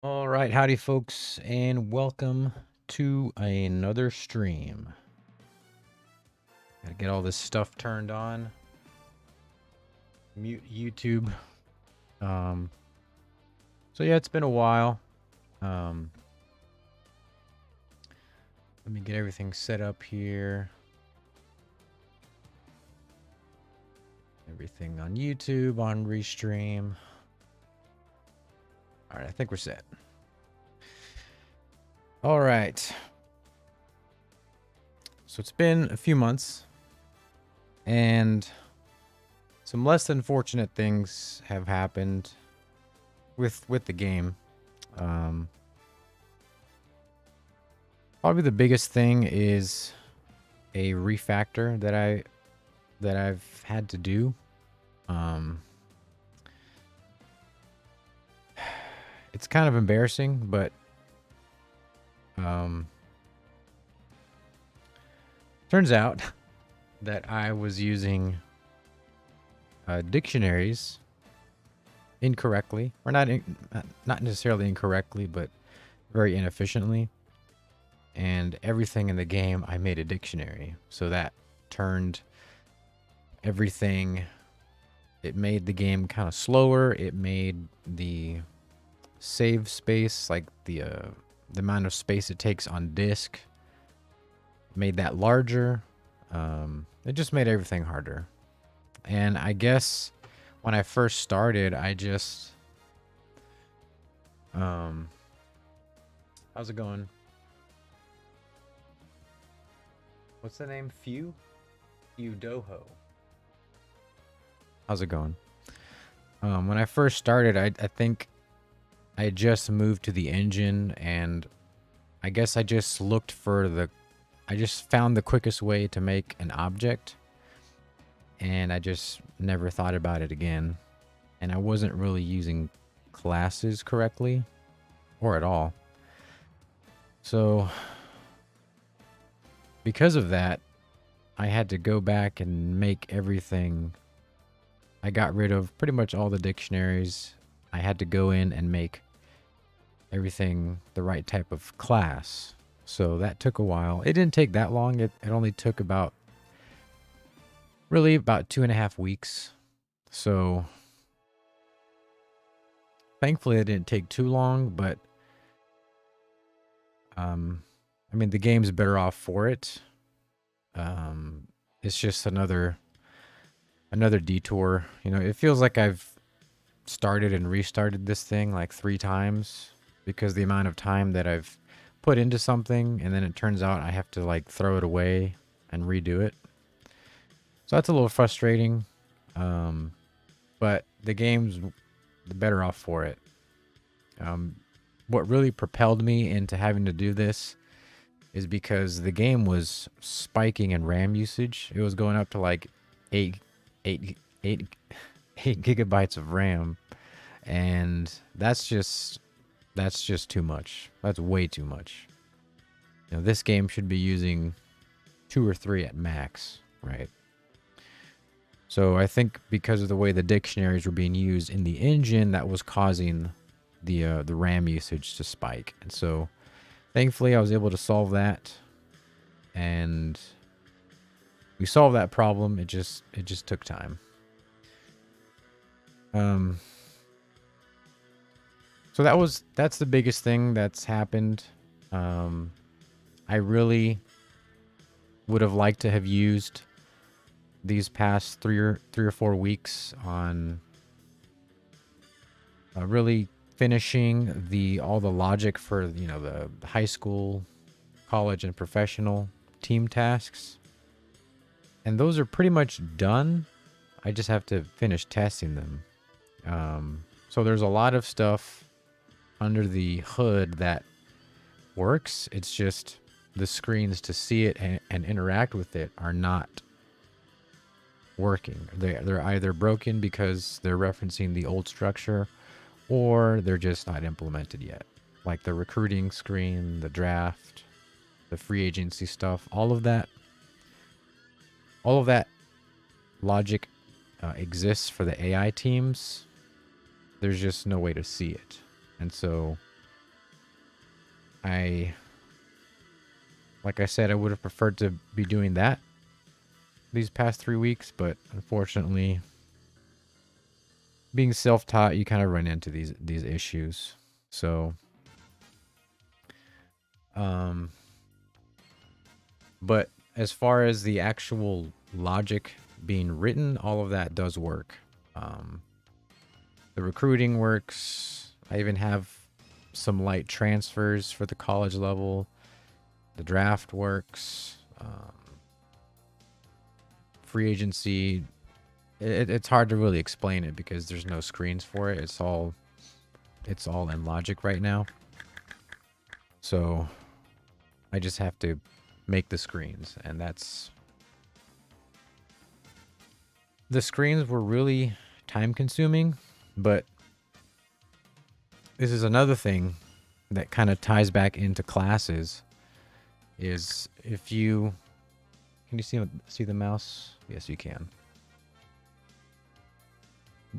All right, howdy, folks, and welcome to another stream. Gotta get all this stuff turned on. Mute YouTube. Um, so yeah, it's been a while. Let me get everything set up here. Everything on YouTube, on Restream. All right, I think we're set. All right. So it's been a few months, and some less than fortunate things have happened with the game. Probably the biggest thing is a refactor that I've had to do. It's kind of embarrassing, but turns out that I was using dictionaries incorrectly, or not necessarily incorrectly, but very inefficiently. And everything in the game, I made a dictionary. So that turned everything. It made the game kind of slower. It made the save space, like the amount of space it takes on disk, made that larger. It just made everything harder. And I guess when I first started, I just how's it going? What's the name? Doho. How's it going? When I first started, I think I just moved to the engine, and I guess I just looked for I just found the quickest way to make an object, and I just never thought about it again. And I wasn't really using classes correctly, or at all. So because of that, I had to go back and make everything. I got rid of pretty much all the dictionaries. I had to go in and make everything the right type of class. So that took a while. It didn't take that long. It only took about 2.5 weeks. So thankfully it didn't take too long, but I mean, the game's better off for it. It's just another detour. You know, it feels like I've started and restarted this thing like 3 times because the amount of time that I've put into something, and then it turns out I have to like throw it away and redo it. So that's a little frustrating. But the game's better off for it. What really propelled me into having to do this is because the game was spiking in RAM usage. It was going up to like 8 gigabytes of RAM, and that's just too much. That's way too much. You know, this game should be using 2 or 3 at max, right? So I think because of the way the dictionaries were being used in the engine, that was causing the RAM usage to spike. And so thankfully I was able to solve that, and we solved that problem. It just took time. So that's the biggest thing that's happened. I really would have liked to have used these past 3 or 4 weeks on really finishing all the logic for, you know, the high school, college, and professional team tasks. And those are pretty much done. I just have to finish testing them. So there's a lot of stuff under the hood that works. It's just the screens to see it and interact with it are not working. They're either broken because they're referencing the old structure, or they're just not implemented yet. Like the recruiting screen, the draft, the free agency stuff, all of that logic exists for the AI teams. There's just no way to see it. And so Like I said, I would have preferred to be doing that these past 3 weeks, but unfortunately, being self-taught, you kind of run into these issues. So, but as far as the actual logic being written, all of that does work. The recruiting works. I even have some light transfers for the college level. The draft works. Free agency. It's hard to really explain it because there's no screens for it. It's all in logic right now. So I just have to make the screens, and the screens were really time consuming, but this is another thing that kind of ties back into classes is if you can you see the mouse? Yes, you can.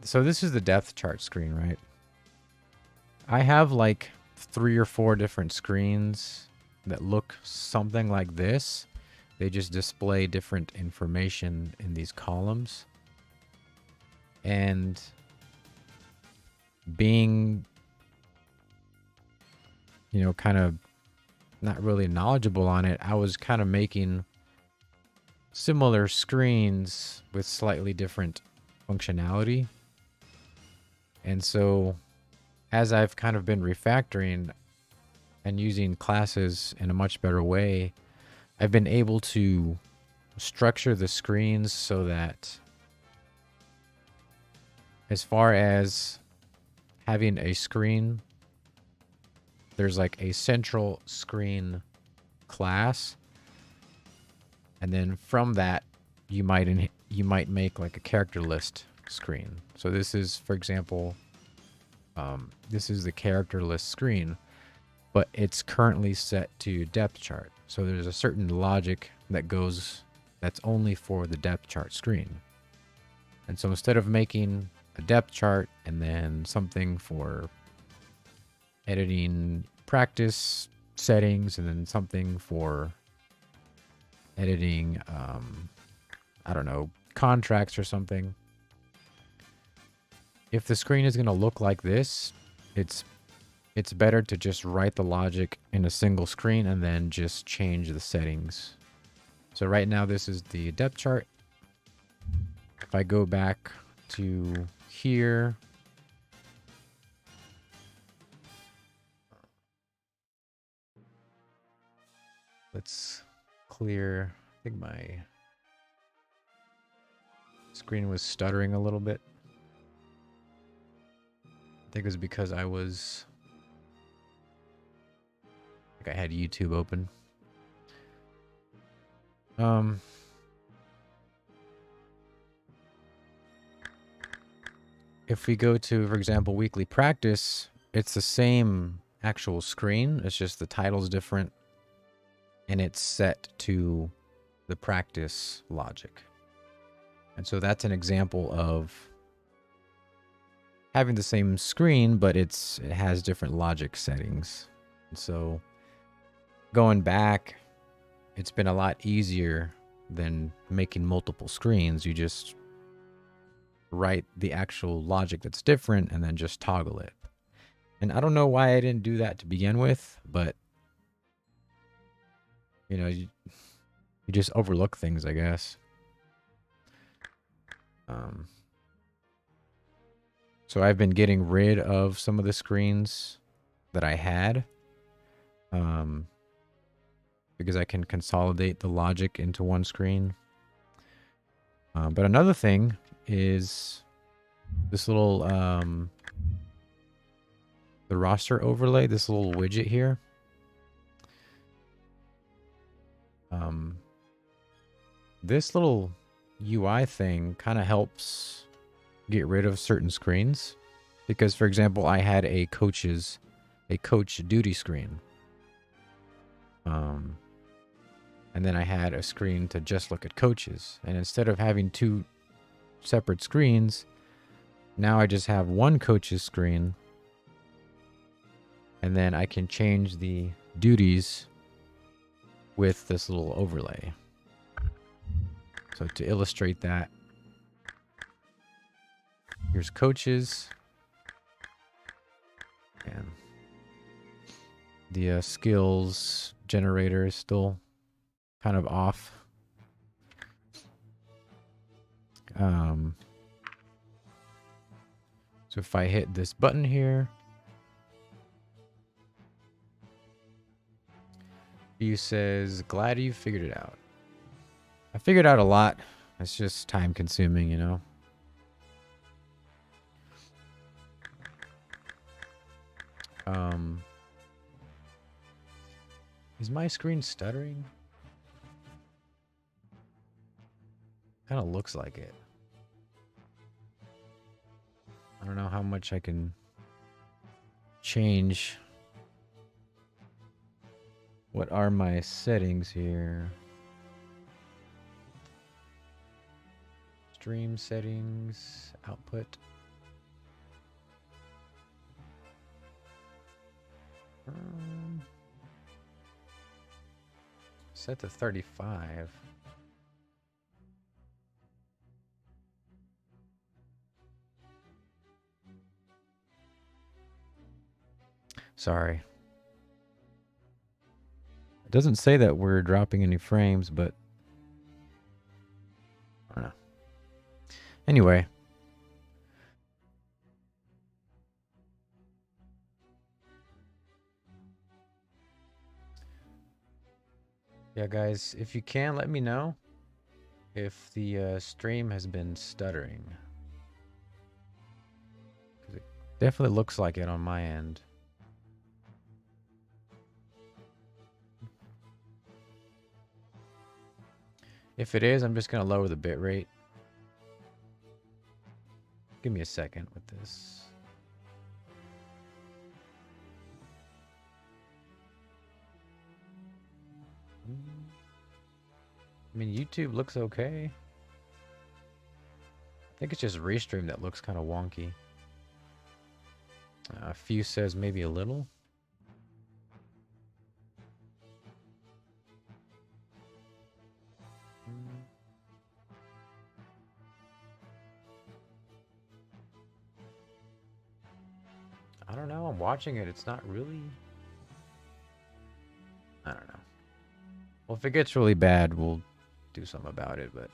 So this is the depth chart screen, right? I have like 3 or 4 different screens that look something like this. They just display different information in these columns. And being, kind of not really knowledgeable on it, I was kind of making similar screens with slightly different functionality. And so as I've kind of been refactoring and using classes in a much better way, I've been able to structure the screens so that as far as having a screen, there's like a central screen class, and then from that you might make like a character list screen. So this is, for example, this is the character list screen, but it's currently set to depth chart. So there's a certain logic that's only for the depth chart screen. And so instead of making a depth chart and then something for editing practice settings and then something for editing, I don't know, contracts or something. If the screen is going to look like this, it's better to just write the logic in a single screen and then just change the settings. So right now this is the depth chart. If I go back to here, let's clear. I think my screen was stuttering a little bit. I think it was because I had YouTube open. If we go to, for example, weekly practice, it's the same actual screen. It's just the title's different, and it's set to the practice logic. And so that's an example of having the same screen, but it has different logic settings. And so going back, it's been a lot easier than making multiple screens. You just write the actual logic that's different and then just toggle it. And I don't know why I didn't do that to begin with, but you just overlook things, I guess. So I've been getting rid of some of the screens that I had, because I can consolidate the logic into one screen. But another thing is this little the roster overlay, this little widget here. This little UI thing kind of helps get rid of certain screens, because, for example, I had a coach duty screen, and then I had a screen to just look at coaches, and instead of having 2 separate screens, now I just have one coach's screen, and then I can change the duties with this little overlay. So to illustrate that, here's coaches. And the skills generator is still kind of off. So if I hit this button here, view says, glad you figured it out. I figured out a lot. It's just time consuming, you know. Is my screen stuttering? Kind of looks like it. I don't know how much I can change. What are my settings here? Stream settings, output. Set to 35. Sorry. It doesn't say that we're dropping any frames, but I don't know. Anyway. Yeah, guys, if you can, let me know if the stream has been stuttering. 'Cause it definitely looks like it on my end. If it is, I'm just going to lower the bit rate. Give me a second with this. I mean, YouTube looks okay. I think it's just Restream that looks kind of wonky. A few says maybe a little. I don't know. I'm watching it. It's not really... I don't know. Well, if it gets really bad, we'll do something about it, but...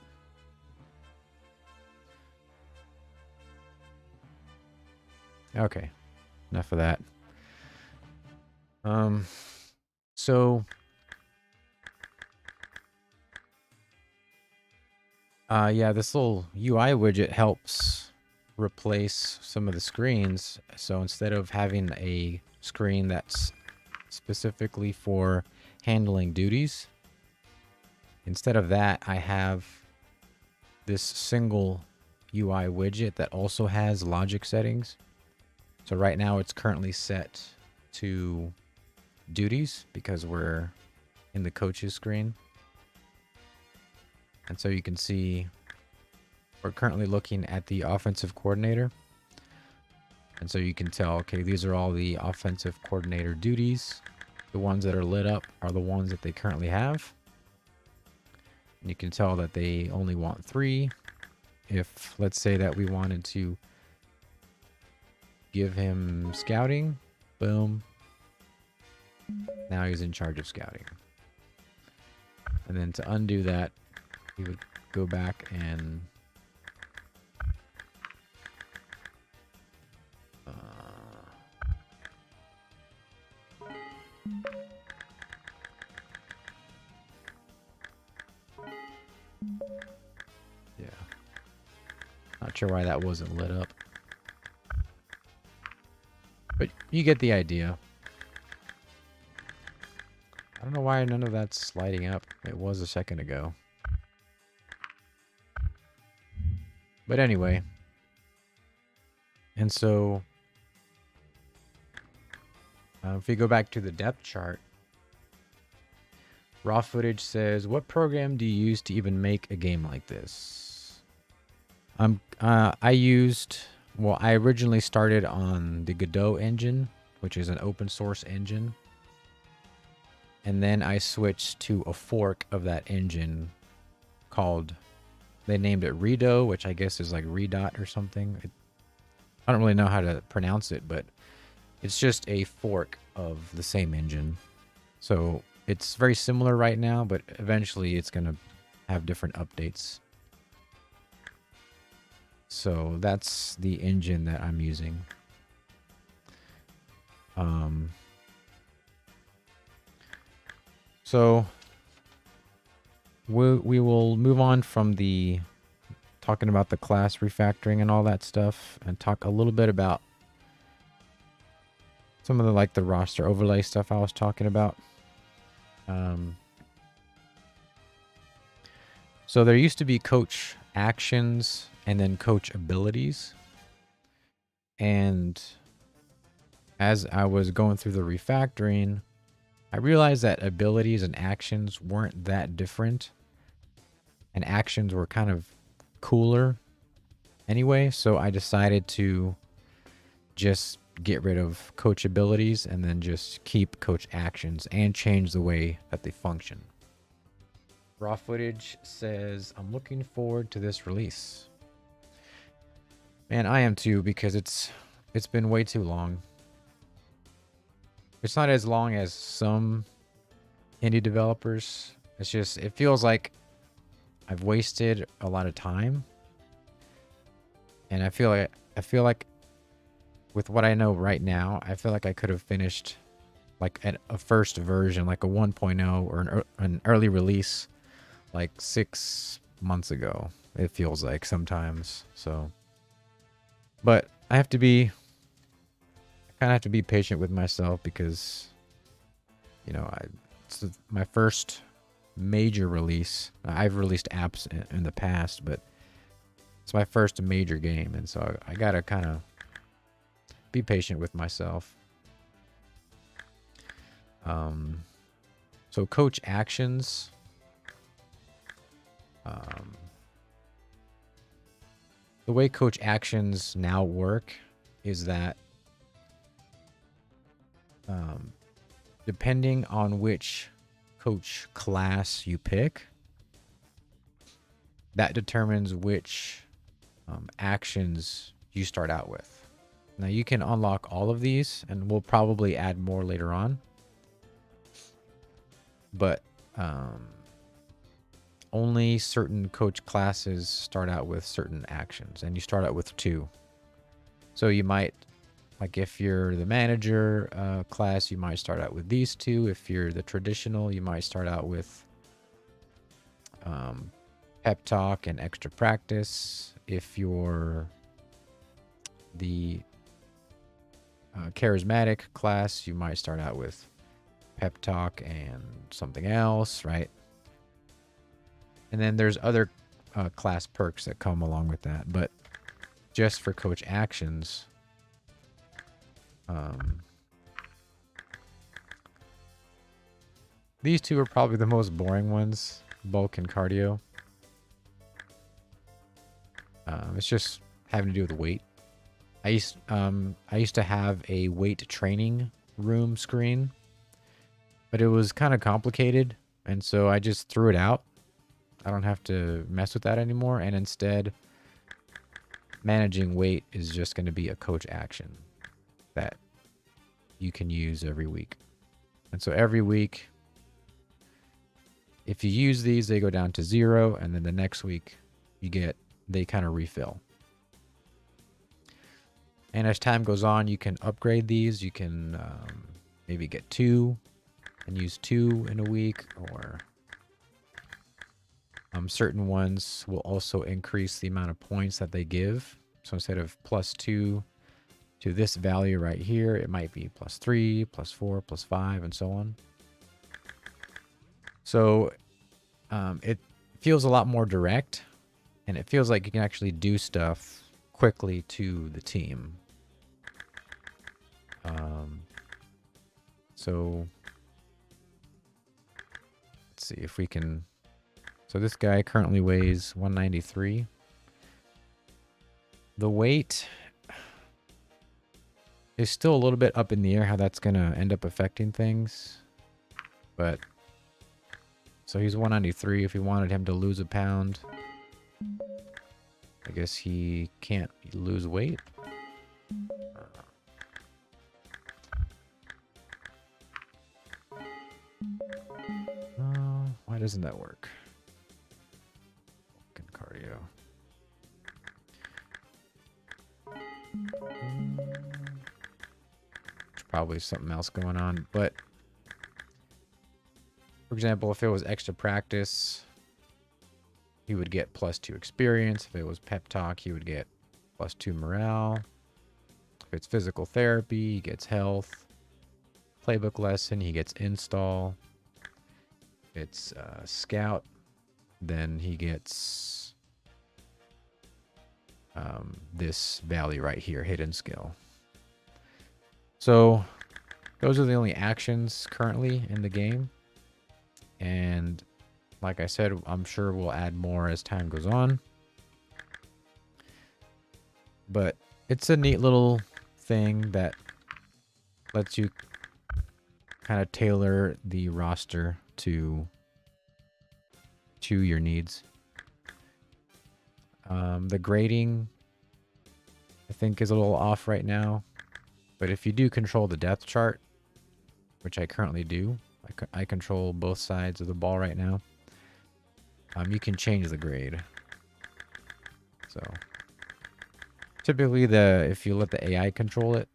Okay. Enough of that. So... yeah, this little UI widget helps replace some of the screens. So instead of having a screen that's specifically for handling duties, instead of that, I have this single UI widget that also has logic settings. So right now it's currently set to duties because we're in the coaches screen. And so you can see we're currently looking at the offensive coordinator. And so you can tell, okay, these are all the offensive coordinator duties. The ones that are lit up are the ones that they currently have. And you can tell that they only want 3. If, let's say that we wanted to give him scouting, boom. Now he's in charge of scouting. And then to undo that, we would go back and yeah. Not sure why that wasn't lit up. But you get the idea. I don't know why none of that's sliding up. It was a second ago. But anyway. And so, if we go back to the depth chart, raw footage says, what program do you use to even make a game like this? I originally started on the Godot engine, which is an open source engine. And then I switched to a fork of that engine called, they named it Redo, which I guess is like Redot or something. I don't really know how to pronounce it, but it's just a fork of the same engine. So it's very similar right now, but eventually it's going to have different updates. So that's the engine that I'm using. So we will move on from the talking about the class refactoring and all that stuff, and talk a little bit about some of the roster overlay stuff I was talking about. So there used to be coach actions and then coach abilities. And as I was going through the refactoring, I realized that abilities and actions weren't that different. And actions were kind of cooler anyway. So I decided to just get rid of coach abilities and then just keep coach actions and change the way that they function. Raw Footage says, I'm looking forward to this release. Man, I am too, because it's been way too long. It's not as long as some indie developers. It's just, it feels like I've wasted a lot of time. And I feel like with what I know right now, I feel like I could have finished like a first version, like a 1.0 or an early release like 6 months ago. It feels like sometimes. So, but I kind of have to be patient with myself, because, you know, it's my first major release. I've released apps in the past, but it's my first major game. And so I gotta kind of be patient with myself. So coach actions. The way coach actions now work is that depending on which coach class you pick, that determines which actions you start out with. Now you can unlock all of these, and we'll probably add more later on. But only certain coach classes start out with certain actions, and you start out with 2. So you might, like if you're the manager class, you might start out with these 2. If you're the traditional, you might start out with pep talk and extra practice. If you're the charismatic class, you might start out with pep talk and something else, right? And then there's other class perks that come along with that. But just for coach actions, these 2 are probably the most boring ones, bulk and cardio. It's just having to do with weight. I used to have a weight training room screen, but it was kind of complicated, and so I just threw it out. I don't have to mess with that anymore, and instead, managing weight is just going to be a coach action that you can use every week. And so every week, if you use these, they go down to 0, and then the next week they kind of refill. And as time goes on, you can upgrade these. You can maybe get 2 and use 2 in a week, or certain ones will also increase the amount of points that they give. So instead of +2 to this value right here, it might be +3, +4, +5, and so on. So it feels a lot more direct, and it feels like you can actually do stuff quickly to the team. So let's see if we can. So this guy currently weighs 193. The weight is still a little bit up in the air how that's going to end up affecting things. But so he's 193. If we wanted him to lose a pound, I guess he can't lose weight. Why doesn't that work? Fucking cardio. There's probably something else going on, but for example, if it was extra practice, he would get +2 experience. If it was pep talk, he would get +2 morale. If it's physical therapy, he gets health. Playbook lesson, he gets install. If it's scout, then he gets this value right here, hidden skill. So those are the only actions currently in the game. And like I said, I'm sure we'll add more as time goes on. But it's a neat little thing that lets you kind of tailor the roster to your needs. The grading, I think, is a little off right now. But if you do control the depth chart, which I currently do, I control both sides of the ball right now, you can change the grade. So typically, if you let the AI control it,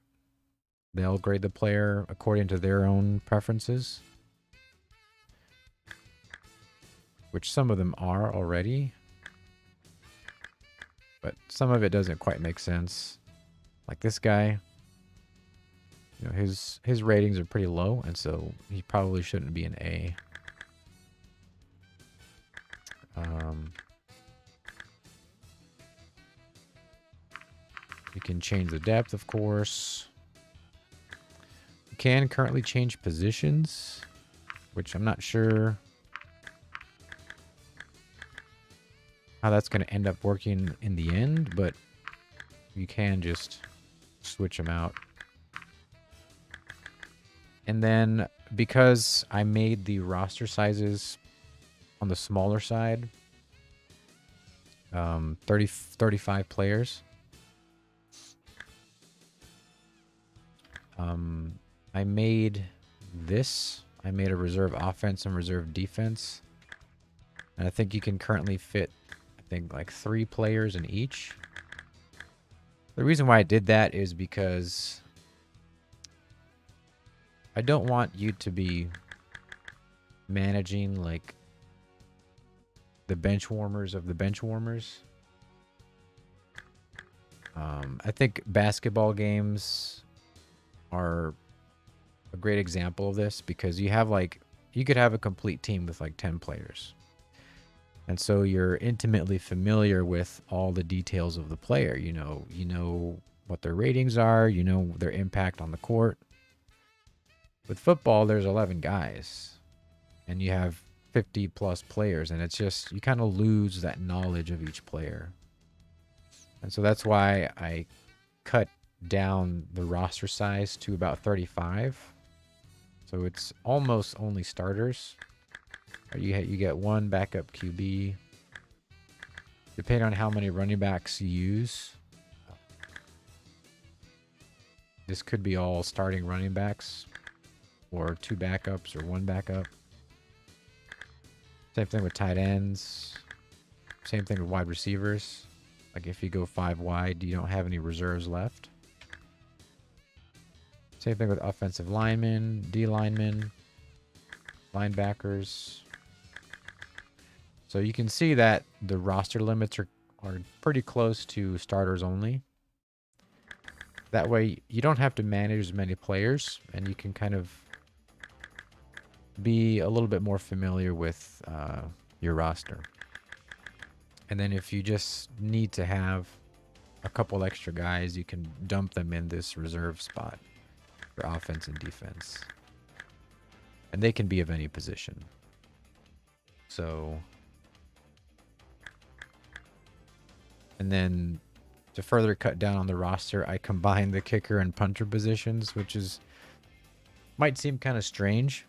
they'll grade the player according to their own preferences, which some of them are already, but some of it doesn't quite make sense. Like this guy, you know, his ratings are pretty low, and so he probably shouldn't be an A. You can change the depth, of course. You can currently change positions, which I'm not sure how that's going to end up working in the end, but you can just switch them out. And then because I made the roster sizes on the smaller side, 35 players, I made this. I made a reserve offense and reserve defense. And I think you can currently fit, I think, like 3 players in each. The reason why I did that is because I don't want you to be managing like the bench warmers of the bench warmers. I think basketball games are a great example of this because you have you could have a complete team with like 10 players. And so you're intimately familiar with all the details of the player. You know what their ratings are, you know their impact on the court. With football, there's 11 guys and you have 50 plus players, and it's just, you kind of lose that knowledge of each player. And so that's why I cut down the roster size to about 35. So it's almost only starters. You get 1 backup QB. Depending on how many running backs you use, this could be all starting running backs, or 2 backups, or 1 backup. Same thing with tight ends. Same thing with wide receivers. Like if you go 5 wide, you don't have any reserves left. Same thing with offensive linemen, D linemen, linebackers. So you can see that the roster limits are pretty close to starters only. That way you don't have to manage as many players, and you can kind of be a little bit more familiar with your roster. And then if you just need to have a couple extra guys, you can dump them in this reserve spot for offense and defense. And they can be of any position. So, and then to further cut down on the roster, I combined the kicker and punter positions, which might seem kind of strange.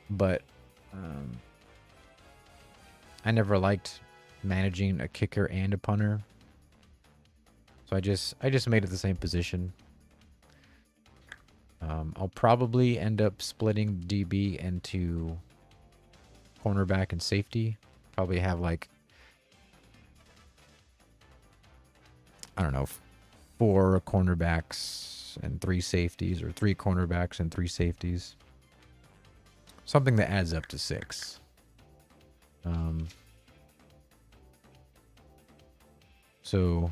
but um, I never liked managing a kicker and a punter. So I just made it the same position. I'll probably end up splitting DB into cornerback and safety. Probably have like, I don't know, 4 cornerbacks and 3 safeties, or 3 cornerbacks and 3 safeties. Something that adds up to 6. So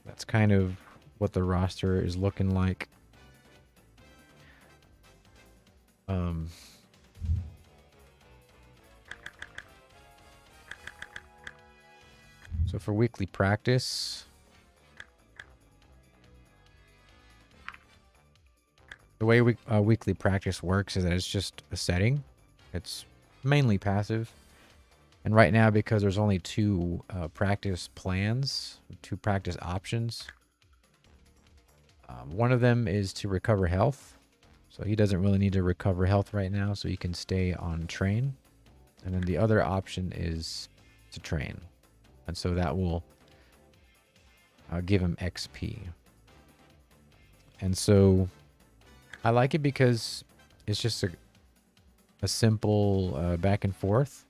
that's kind of what the roster is looking like. So for weekly practice, the way weekly practice works is that it's just a setting. It's mainly passive. And right now, because there's only 2 practice plans, 2 practice options, one of them is to recover health. So he doesn't really need to recover health right now, so he can stay on train. And then the other option is to train. And so that will give him XP. And so I like it because it's just a simple back and forth.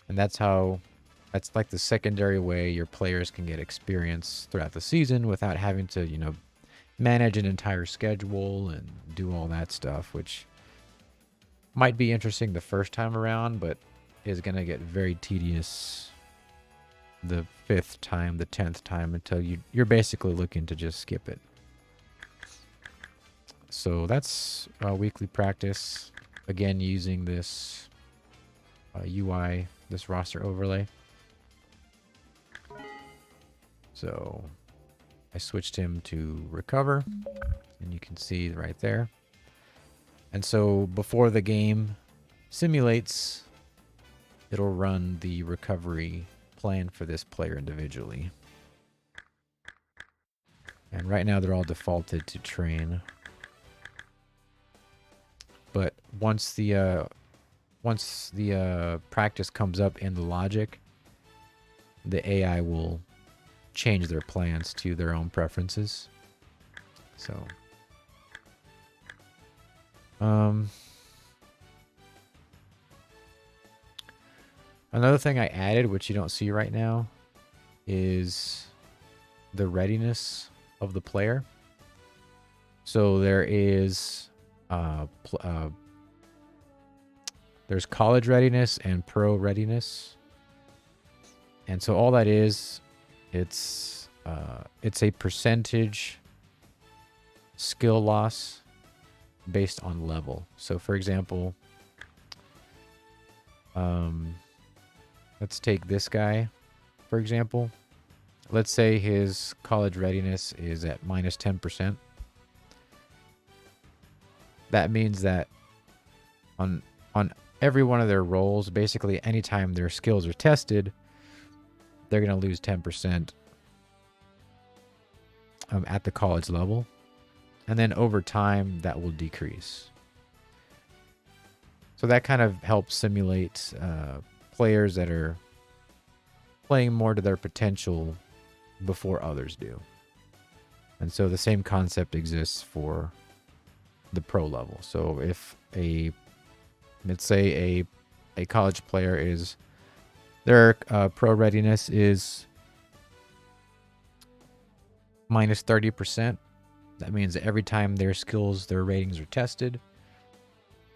And that's like the secondary way your players can get experience throughout the season without having to, manage an entire schedule and do all that stuff, which might be interesting the first time around, but is going to get very tedious the 5th time, the 10th time, until you're basically looking to just skip it. So that's weekly practice. Again, using this UI, this roster overlay. So I switched him to recover, and you can see right there. And so before the game simulates, it'll run the recovery plan for this player individually. And right now they're all defaulted to train. But once the practice comes up in the logic, the AI will change their plans to their own preferences. So another thing I added, which you don't see right now, is the readiness of the player. So there is there's college readiness and pro readiness. And so all that is, it's a percentage skill loss based on level. So for example, let's take this guy, for example. Let's say his college readiness is at minus 10%. That means that on every one of their roles, basically anytime their skills are tested, they're going to lose 10% at the college level. And then over time, that will decrease. So that kind of helps simulate players that are playing more to their potential before others do. And so the same concept exists for the pro level. So if let's say a college player is, their pro readiness is minus 30%. That means that every time their skills, their ratings are tested,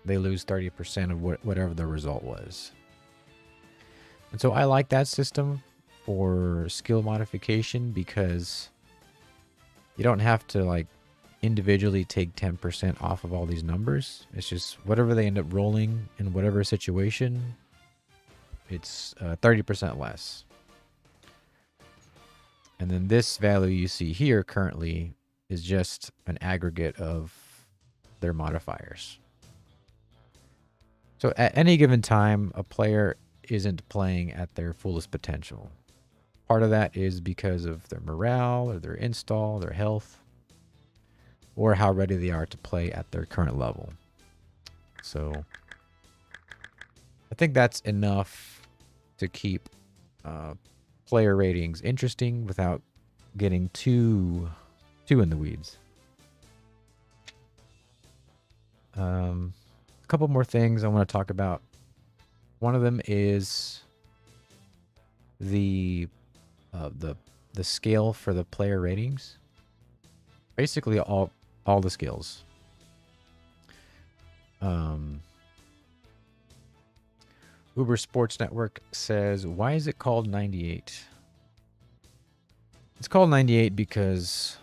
they lose 30% of whatever the result was. And so I like that system for skill modification because you don't have to like individually take 10% off of all these numbers. It's just whatever they end up rolling in whatever situation, it's 30% less. And then this value you see here currently is just an aggregate of their modifiers. So at any given time, a player isn't playing at their fullest potential. Part of that is because of their morale or their install, their health, or how ready they are to play at their current level. So I think that's enough to keep player ratings interesting without getting too in the weeds. A couple more things I want to talk about. One of them is the scale for the player ratings. Basically all the skills. Uber Sports Network says, why is it called 98? It's called 98 because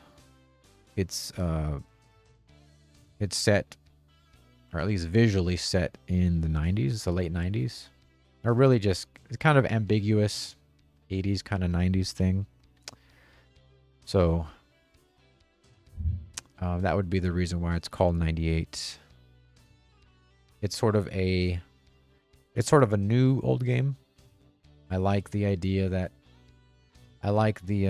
it's set, or at least visually set, in the 90s, the late 90s. Or really just, it's kind of ambiguous 80s kind of 90s thing. So that would be the reason why it's called 98. It's sort of a new old game. I like the idea that I like the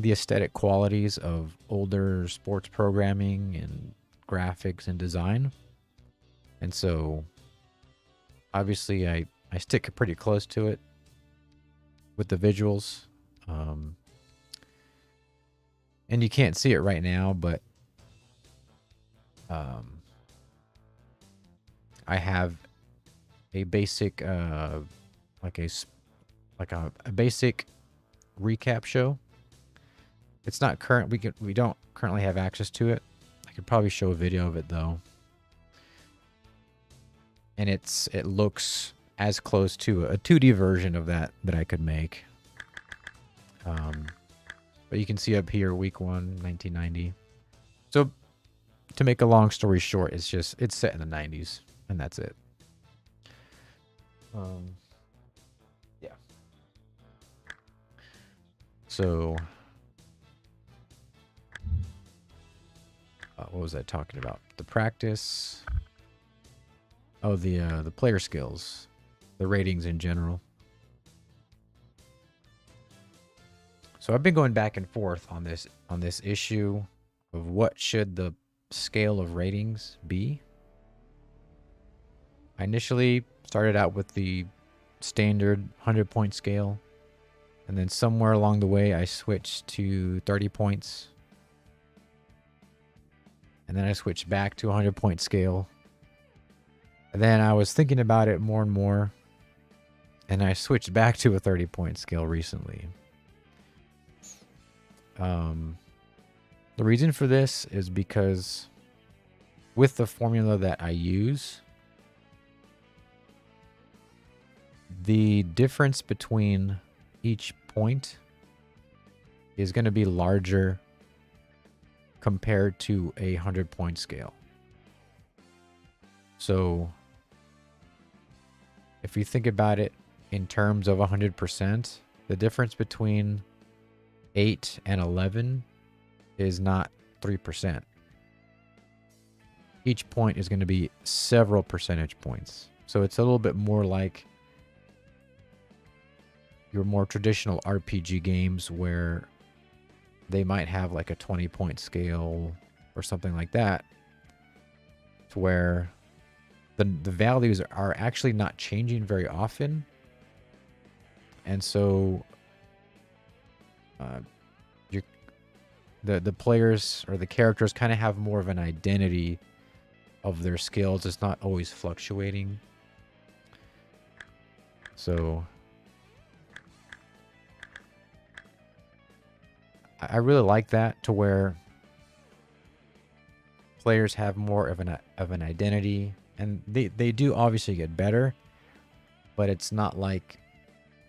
aesthetic qualities of older sports programming and graphics and design. And so obviously I stick pretty close to it with the visuals. And you can't see it right now, but I have a basic like a basic recap show. It's not current. We don't currently have access to it. I could probably show a video of it though. And it looks as close to a 2D version of that I could make. But you can see up here, week 1, 1990. So to make a long story short, it's set in the 90s, and that's it. Yeah. So what was I talking about? The practice. Oh, the player skills, the ratings in general. So I've been going back and forth on this issue of what should the scale of ratings be. I initially started out with the standard 100-point scale, and then somewhere along the way I switched to 30 points. And then I switched back to a 100-point scale. And then I was thinking about it more and more, and I switched back to a 30-point scale recently. The reason for this is because with the formula that I use, the difference between each point is going to be larger compared to a 100-point scale. So if you think about it in terms of 100%, the difference between 8 and 11 is not 3%. Each point is going to be several percentage points. So it's a little bit more like your more traditional RPG games where they might have like a 20-point scale or something like that, to where the values are actually not changing very often. And so the players or the characters kind of have more of an identity of their skills. It's not always fluctuating. So I really like that, to where players have more of an identity, and they do obviously get better, but it's not like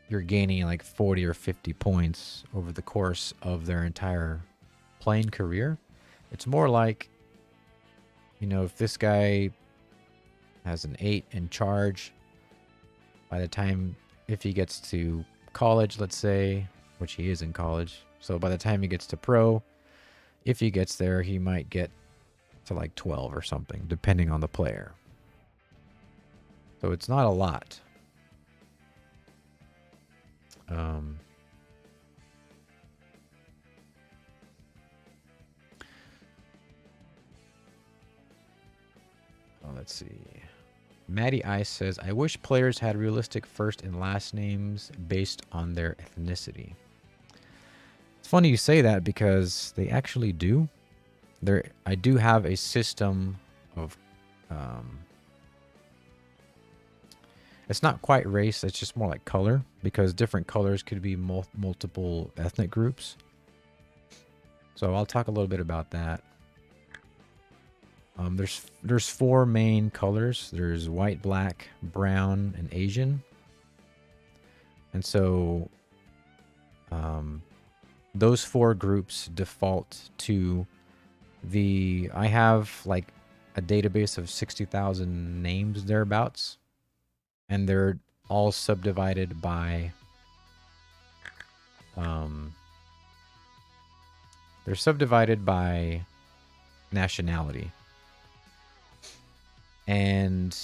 you're gaining like 40 or 50 points over the course of their entire playing career. It's more like, you know, if this guy has an 8 in charge, by the time, if he gets to college, let's say, which he is in college, so by the time he gets to pro, if he gets there, he might get to like 12 or something, depending on the player. So it's not a lot. Let's see. Maddie Ice says, I wish players had realistic first and last names based on their ethnicity. It's funny you say that because they actually do. I do have a system of... it's not quite race, it's just more like color, because different colors could be multiple ethnic groups. So I'll talk a little bit about that. There's 4 main colors. There's white, black, brown, and Asian. And so those 4 groups default to I have like a database of 60,000 names thereabouts. And they're all subdivided by nationality. And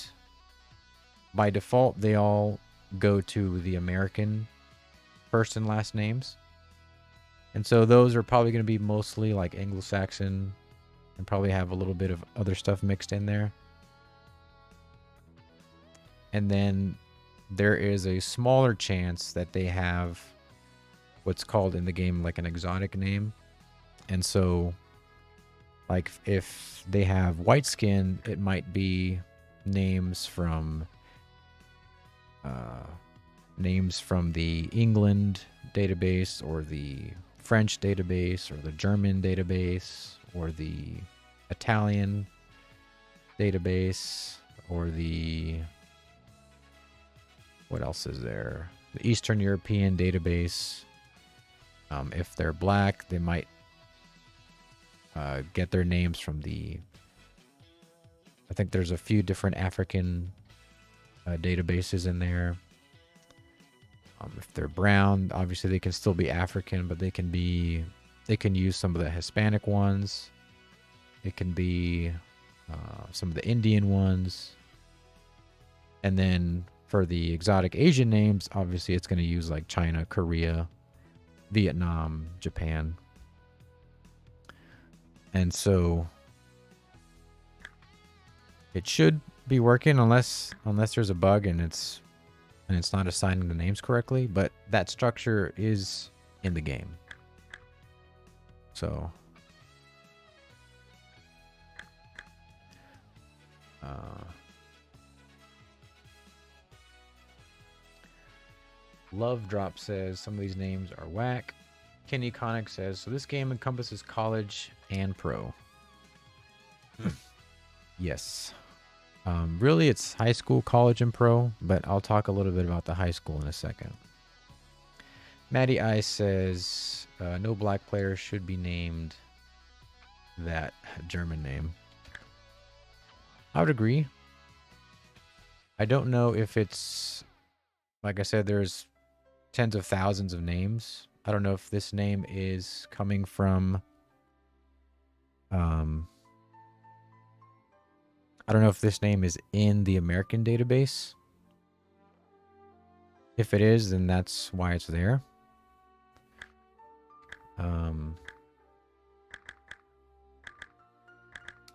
by default, they all go to the American first and last names. And so those are probably going to be mostly like Anglo-Saxon and probably have a little bit of other stuff mixed in there. And then there is a smaller chance that they have what's called in the game like an exotic name. And so like if they have white skin, it might be names from the England database or the French database or the German database or the Italian database or the... what else is there? The Eastern European database. If they're black, they might get their names from the... I think there's a few different African databases in there. If they're brown, obviously they can still be African, but they can use some of the Hispanic ones. It can be some of the Indian ones. And then for the exotic Asian names, obviously it's going to use like China, Korea, Vietnam, Japan. And so it should be working unless there's a bug and it's not assigning the names correctly, but that structure is in the game. So Love Drop says some of these names are whack. Kenny Conic says, so this game encompasses college and pro. Yes. Really, it's high school, college, and pro, but I'll talk a little bit about the high school in a second. Maddie Ice says, no black player should be named that German name. I would agree. I don't know if it's, like I said, there's tens of thousands of names. I don't know if this name is coming from, I don't know if this name is in the American database. If it is, then that's why it's there.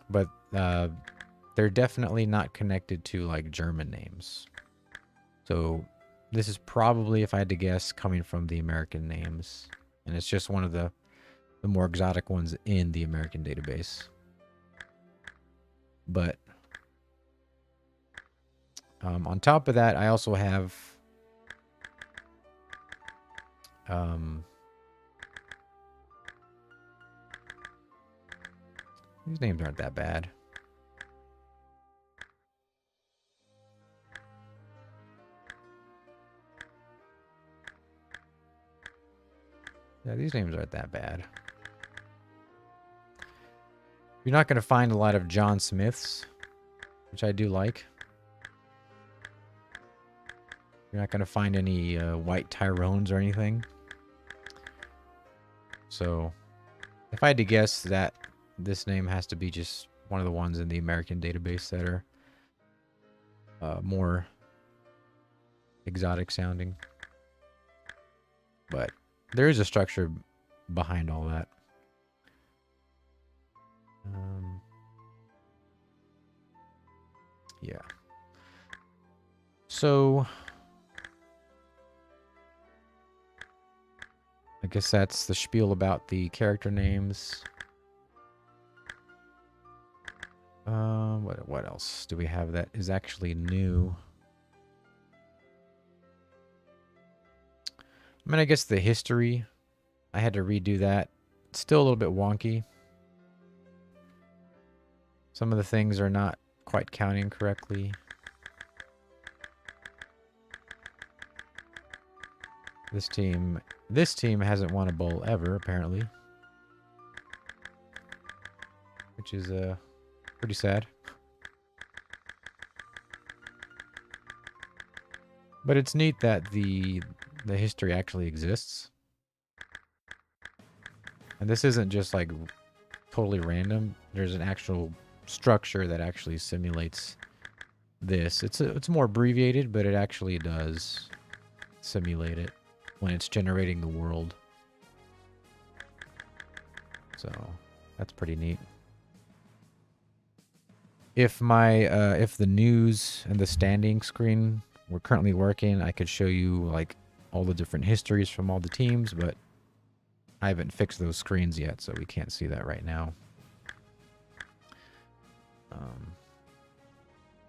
But they're definitely not connected to like German names. So this is probably, if I had to guess, coming from the American names. And it's just one of the more exotic ones in the American database. But on top of that, I also have these names aren't that bad. Yeah, these names aren't that bad. You're not going to find a lot of John Smiths, which I do like. You're not going to find any white Tyrones or anything. So, if I had to guess, that this name has to be just one of the ones in the American database that are more exotic sounding. But there is a structure behind all that. Yeah. So I guess that's the spiel about the character names. What else do we have that is actually new? I mean, I guess the history, I had to redo that. It's still a little bit wonky. Some of the things are not quite counting correctly. This team hasn't won a bowl ever, apparently. Which is pretty sad. But it's neat that the history actually exists. And this isn't just like totally random. There's an actual structure that actually simulates this. It's more abbreviated, but it actually does simulate it when it's generating the world. So that's pretty neat. If the news and the standing screen were currently working, I could show you like all the different histories from all the teams, but I haven't fixed those screens yet, so we can't see that right now.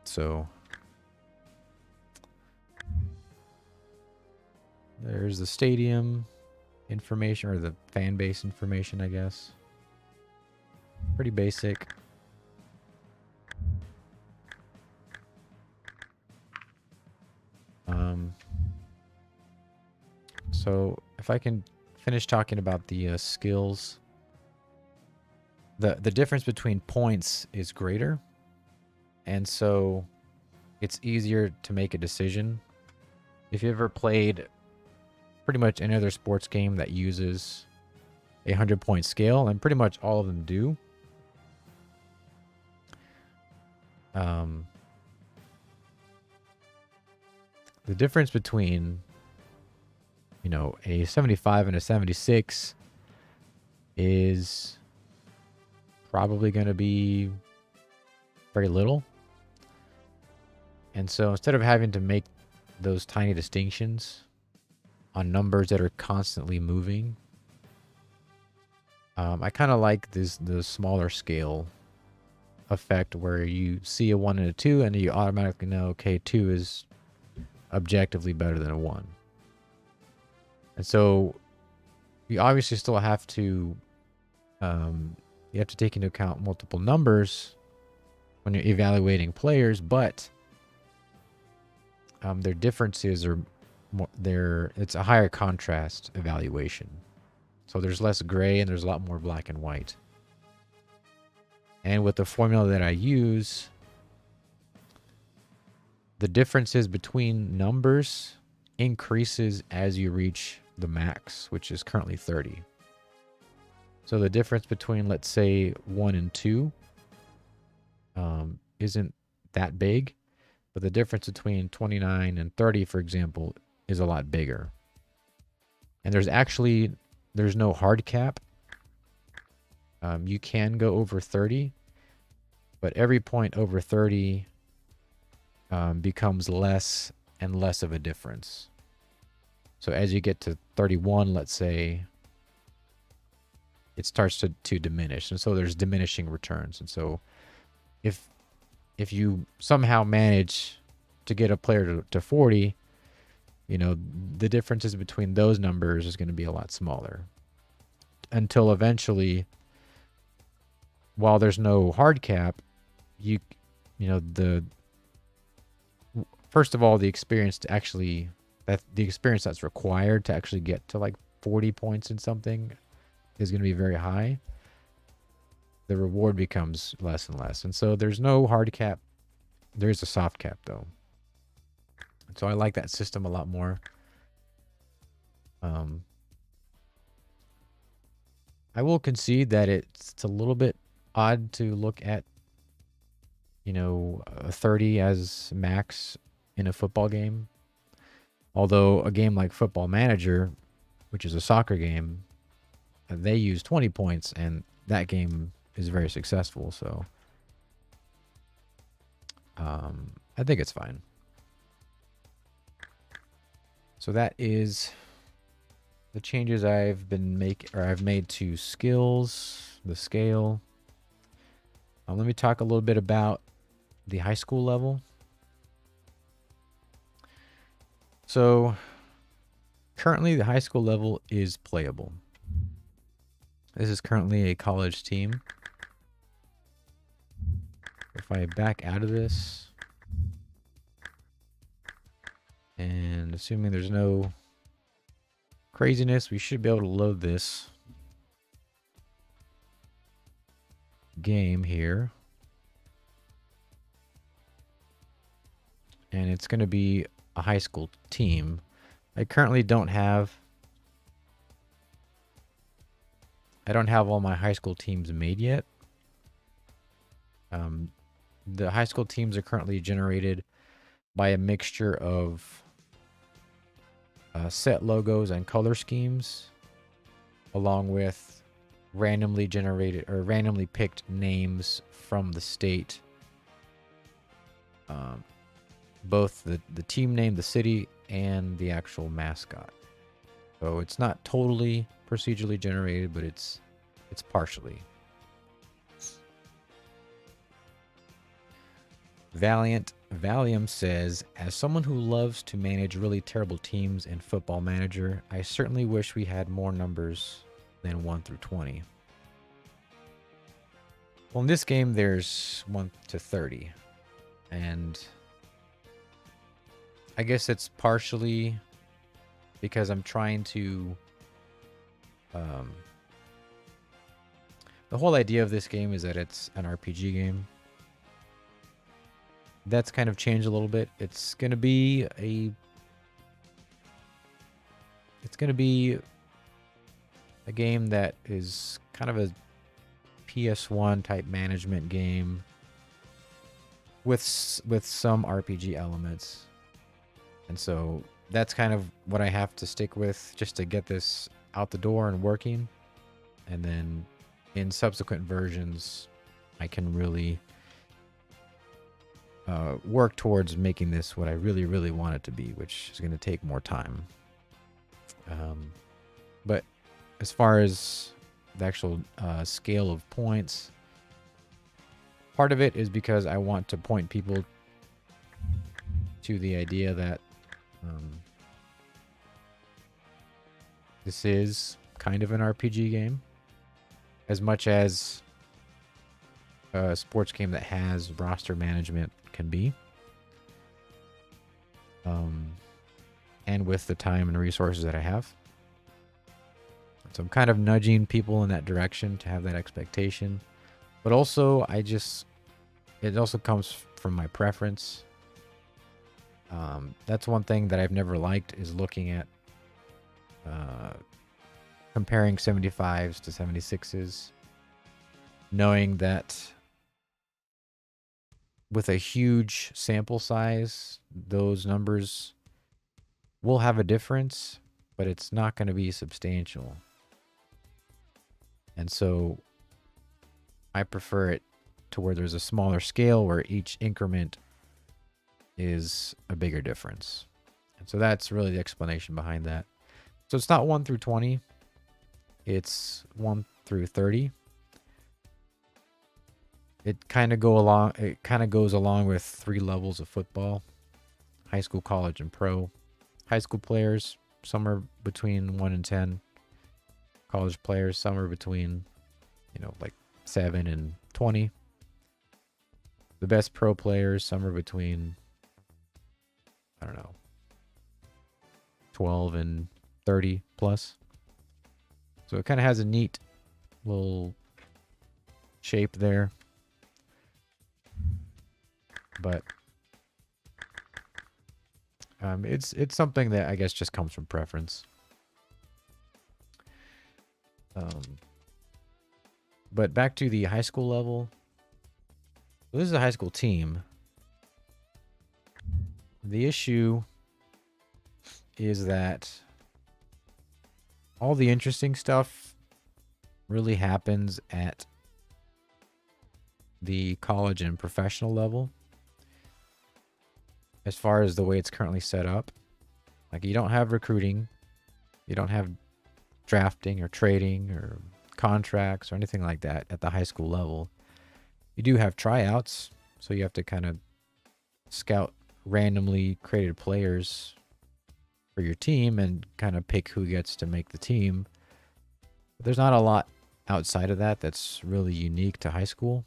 So there's the stadium information, or the fan base information, I guess. Pretty basic. So if I can finish talking about the skills, the difference between points is greater, and so it's easier to make a decision. If you ever played pretty much any other sports game that uses a 100-point scale, and pretty much all of them do, the difference between, you know, a 75 and a 76 is probably going to be very little. And so instead of having to make those tiny distinctions on numbers that are constantly moving, I kind of like the smaller scale effect where you see a 1 and a 2 and you automatically know, okay, 2 is objectively better than a 1. And so you obviously still have to take into account multiple numbers when you're evaluating players, but their differences are more, it's a higher contrast evaluation. So there's less gray and there's a lot more black and white. And with the formula that I use, the differences between numbers increases as you reach the max, which is currently 30. So the difference between, let's say, 1 and 2 isn't that big, but the difference between 29 and 30, for example, is a lot bigger. And there's no hard cap. You can go over 30, but every point over 30 becomes less and less of a difference. So as you get to 31, let's say, it starts to diminish. And so there's diminishing returns. And so if you somehow manage to get a player to 40, you know, the differences between those numbers is going to be a lot smaller. Until eventually, while there's no hard cap, you know, first of all, the experience that's required to actually get to like 40 points in something is going to be very high. The reward becomes less and less. And so there's no hard cap. There is a soft cap, though. And so I like that system a lot more. I will concede that it's a little bit odd to look at, you know, 30 as max in a football game. Although a game like Football Manager, which is a soccer game, they use 20 points, and that game is very successful. So I think it's fine. So that is the changes I've made to skills, the scale. Let me talk a little bit about the high school level. So currently the high school level is playable. This is currently a college team. If I back out of this, and assuming there's no craziness, we should be able to load this game here. And it's going to be a high school team. I currently don't have all my high school teams made yet. The high school teams are currently generated by a mixture of set logos and color schemes, along with randomly generated or randomly picked names from the state. Both the team name, the city, and the actual mascot. So it's not totally procedurally generated, but it's partially. Valium says, as someone who loves to manage really terrible teams in Football Manager, I certainly wish we had more numbers than 1 through 20. Well, in this game, there's 1 to 30. And I guess it's partially because I'm trying to... the whole idea of this game is that it's an RPG game. That's kind of changed a little bit. It's going to be a game that is kind of a PS1 type management game with some RPG elements. And so that's kind of what I have to stick with just to get this out the door and working. And then in subsequent versions, I can really work towards making this what I really, really want it to be, which is going to take more time. But as far as the actual scale of points, part of it is because I want to point people to the idea that this is kind of an RPG game, as much as a sports game that has roster management can be. And with the time and resources that I have. So I'm kind of nudging people in that direction to have that expectation. But also, it also comes from my preference. That's one thing that I've never liked, is looking at comparing 75s to 76s, knowing that with a huge sample size, those numbers will have a difference, but it's not going to be substantial. And so I prefer it to where there's a smaller scale where each increment is a bigger difference. And so that's really the explanation behind that. So it's not 1 through 20. It's 1 through 30. It kind of goes along with 3 levels of football: high school, college, and pro. High school players, somewhere between 1 and 10. College players, somewhere between, like 7 and 20. The best pro players, somewhere between, 12 and 30 plus. So it kind of has a neat little shape there. But it's something that I guess just comes from preference. But back to the high school level. This is a high school team. The issue is that all the interesting stuff really happens at the college and professional level. as far as the way it's currently set up. Like, you don't have recruiting, you don't have drafting or trading or contracts or anything like that at the high school level. You do have tryouts, so you have to kind of scout randomly created players for your team and kind of pick who gets to make the team. But there's not a lot outside of that that's really unique to high school.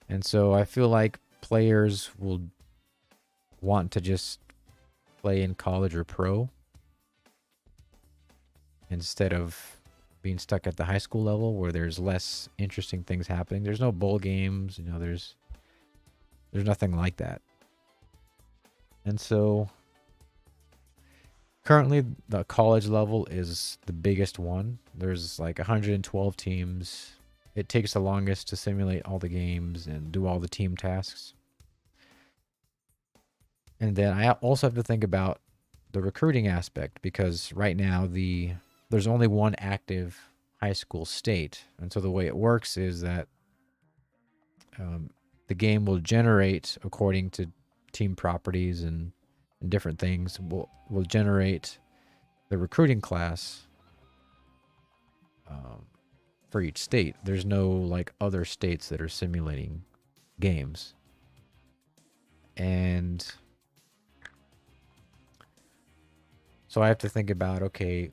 And so I feel like players will want to just play in college or pro instead of being stuck at the high school level where there's less interesting things happening. There's no bowl games, you know, there's nothing like that. And so currently the college level is the biggest one. There's like 112 teams. It takes the longest to simulate all the games and do all the team tasks. And then I also have to think about the recruiting aspect, because right now there's only one active high school state. And so the way it works is that the game will generate, according to team properties and different things, will generate the recruiting class for each state. There's no like other states that are simulating games. And so I have to think about, okay,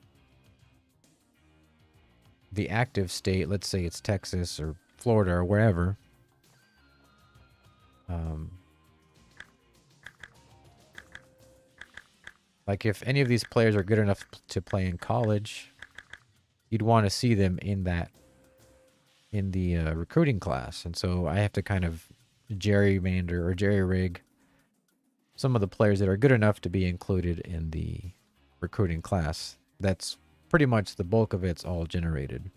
the active state, let's say it's Texas or Florida or wherever, like if any of these players are good enough to play in college, you'd want to see them in the recruiting class. And so I have to kind of gerrymander or jerry-rig some of the players that are good enough to be included in the recruiting class. That's pretty much the bulk of it's all generated.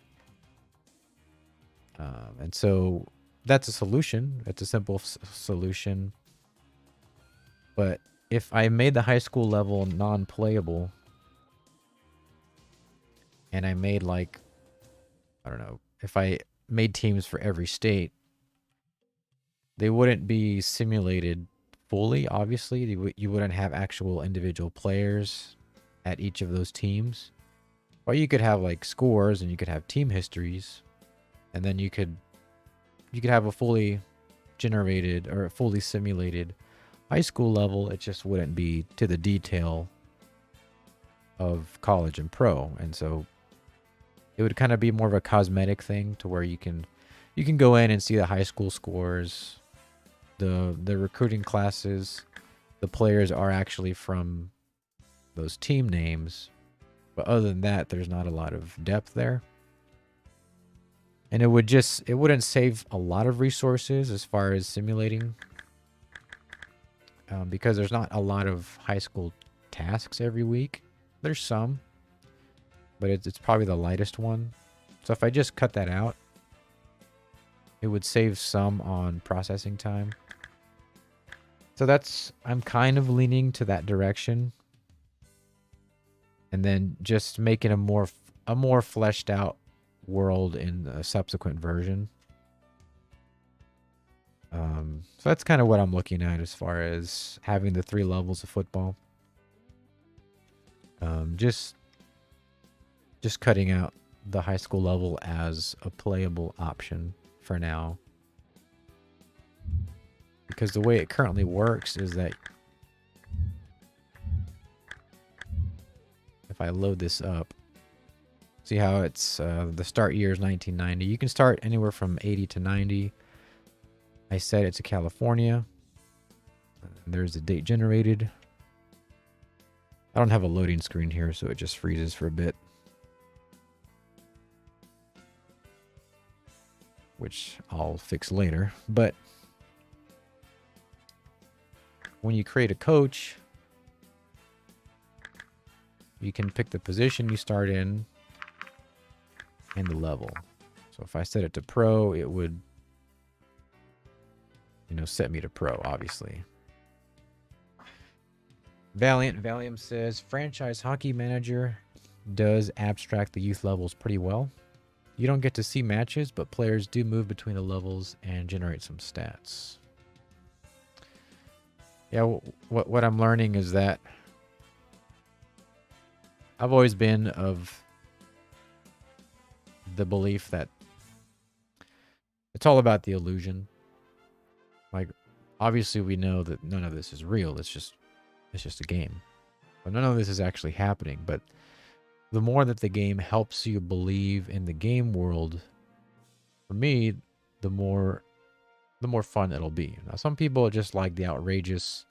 And so that's a solution. It's a simple solution. But if I made the high school level non-playable and I made like, I don't know, if I made teams for every state, they wouldn't be simulated fully, obviously. You wouldn't have actual individual players at each of those teams. Or you could have like scores and you could have team histories, and then you could have a fully generated or a fully simulated high school level. It just wouldn't be to the detail of college and pro. And so it would kind of be more of a cosmetic thing to where you can go in and see the high school scores, the recruiting classes, the players are actually from those team names. But other than that, there's not a lot of depth there. And it wouldn't save a lot of resources as far as simulating, because there's not a lot of high school tasks every week. There's some, but it's probably the lightest one. So if I just cut that out, it would save some on processing time. So I'm kind of leaning to that direction. And then just making a more fleshed out world in a subsequent version. So that's kind of what I'm looking at as far as having the 3 levels of football. Just cutting out the high school level as a playable option for now. Because the way it currently works is that if I load this up, see how it's the start year is 1990. You can start anywhere from 80 to 90. I set it to California. There's the date generated. I don't have a loading screen here, so it just freezes for a bit, which I'll fix later. But when you create a coach, you can pick the position you start in and the level. So if I set it to pro, it would, set me to pro, obviously. Valium says, franchise hockey manager does abstract the youth levels pretty well. You don't get to see matches, but players do move between the levels and generate some stats. Yeah, what I'm learning is that I've always been of the belief that it's all about the illusion. Like, obviously, we know that none of this is real. It's just a game. But none of this is actually happening. But the more that the game helps you believe in the game world, for me, the more fun it'll be. Now, some people just like the outrageous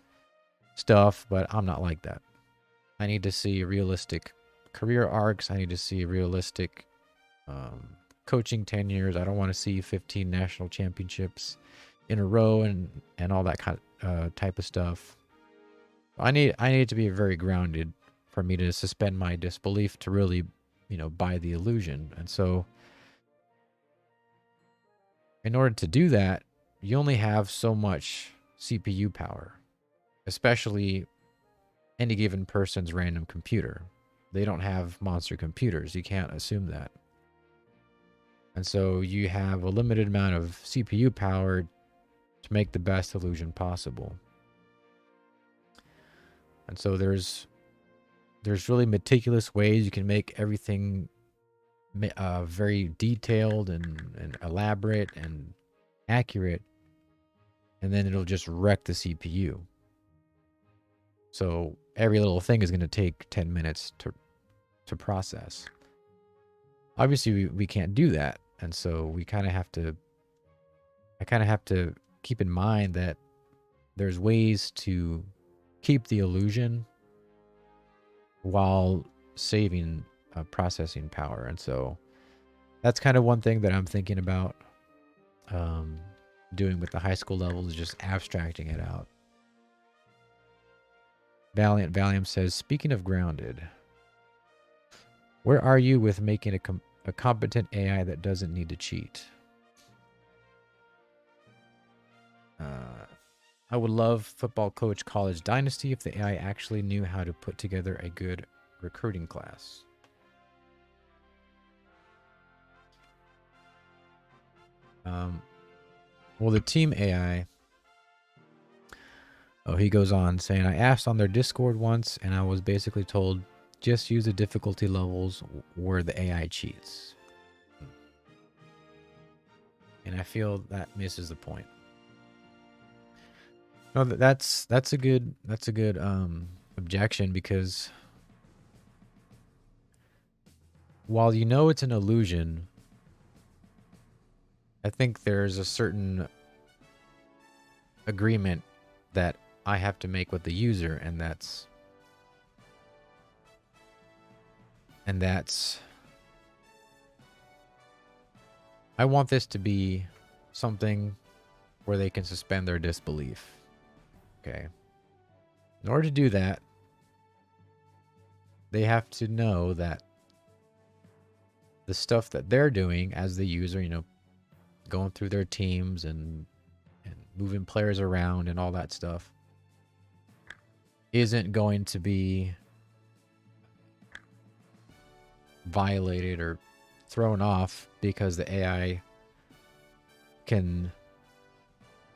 stuff, but I'm not like that. I need to see realistic career arcs. I need to see realistic coaching tenures. I don't want to see 15 national championships in a row and all that kind of type of stuff. I need to be very grounded for me to suspend my disbelief to really, buy the illusion. And so, in order to do that, you only have so much CPU power, especially any given person's random computer. They don't have monster computers. You can't assume that. And so you have a limited amount of CPU power to make the best illusion possible. And so there's really meticulous ways you can make everything very detailed and elaborate and accurate, and then it'll just wreck the CPU. So every little thing is going to take 10 minutes to process. Obviously, we can't do that, and so I kind of have to keep in mind that there's ways to keep the illusion while saving processing power. And so that's kind of one thing that I'm thinking about doing with the high school level, is just abstracting it out. Valium says, speaking of grounded, where are you with making a competent AI that doesn't need to cheat? I would love Football Coach College Dynasty if the AI actually knew how to put together a good recruiting class. Well, the team AI... Oh, he goes on saying, I asked on their Discord once, and I was basically told, just use the difficulty levels where the AI cheats. And I feel that misses the point. No, that's a good objection, because while you know it's an illusion, I think there's a certain agreement that I have to make with the user, and that's I want this to be something where they can suspend their disbelief. Okay. In order to do that, they have to know that the stuff that they're doing as the user, going through their teams and moving players around and all that stuff, isn't going to be violated or thrown off because the AI can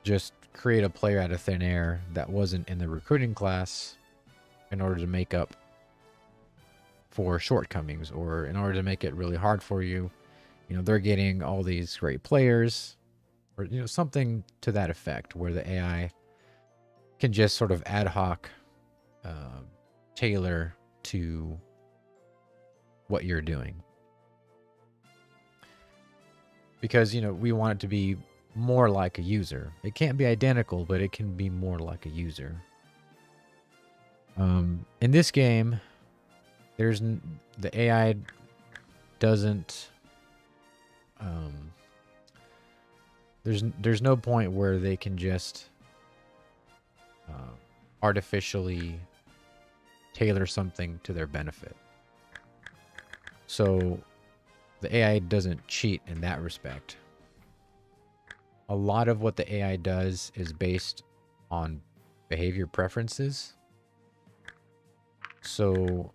just create a player out of thin air that wasn't in the recruiting class in order to make up for shortcomings, or in order to make it really hard for you. They're getting all these great players, or something to that effect, where the AI can just sort of ad hoc tailor to what you're doing. Because we want it to be more like a user. It can't be identical, but it can be more like a user. In this game, the AI doesn't. There's no point where they can just artificially tailor something to their benefit. So the AI doesn't cheat in that respect. A lot of what the AI does is based on behavior preferences. So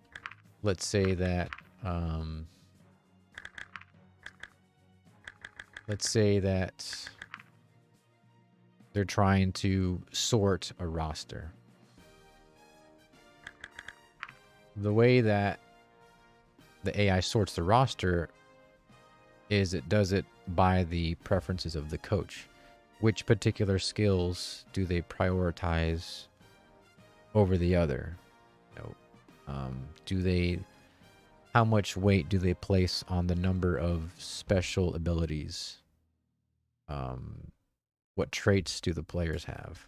let's say that they're trying to sort a roster. the way that the AI sorts the roster is it does it by the preferences of the coach. Which particular skills do they prioritize over the other? You know, do they, how much weight do they place on the number of special abilities? What traits do the players have?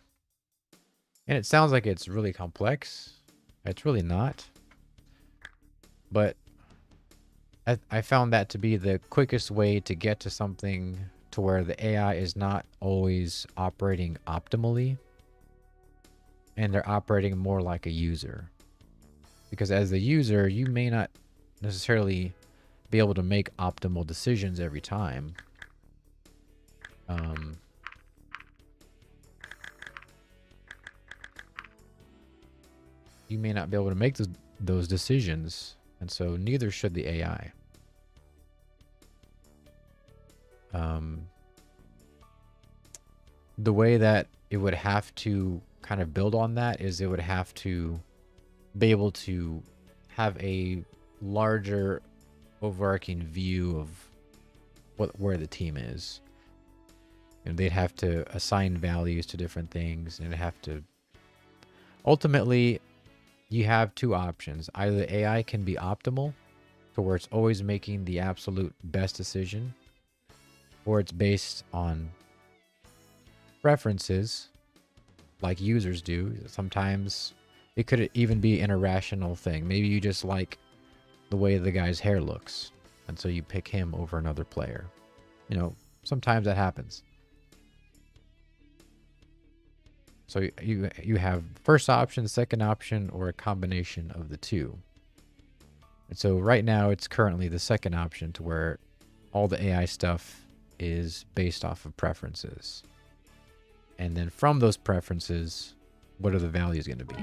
And it sounds like it's really complex. It's really not. But I found that to be the quickest way to get to something to where the AI is not always operating optimally, and they're operating more like a user. Because as the user, you may not necessarily be able to make optimal decisions every time. You may not be able to make those decisions, and so neither should the AI. The way that it would have to kind of build on that is it would have to be able to have a larger overarching view of where the team is. And they'd have to assign values to different things, and it'd have to... Ultimately, you have two options. Either the AI can be optimal, to where it's always making the absolute best decision, or it's based on preferences, like users do. Sometimes it could even be an irrational thing. Maybe you just like the way the guy's hair looks, and so you pick him over another player. You know, sometimes that happens. So you have first option, second option, or a combination of the two. And so right now it's currently the second option, to where all the AI stuff is based off of preferences. And then from those preferences, what are the values going to be?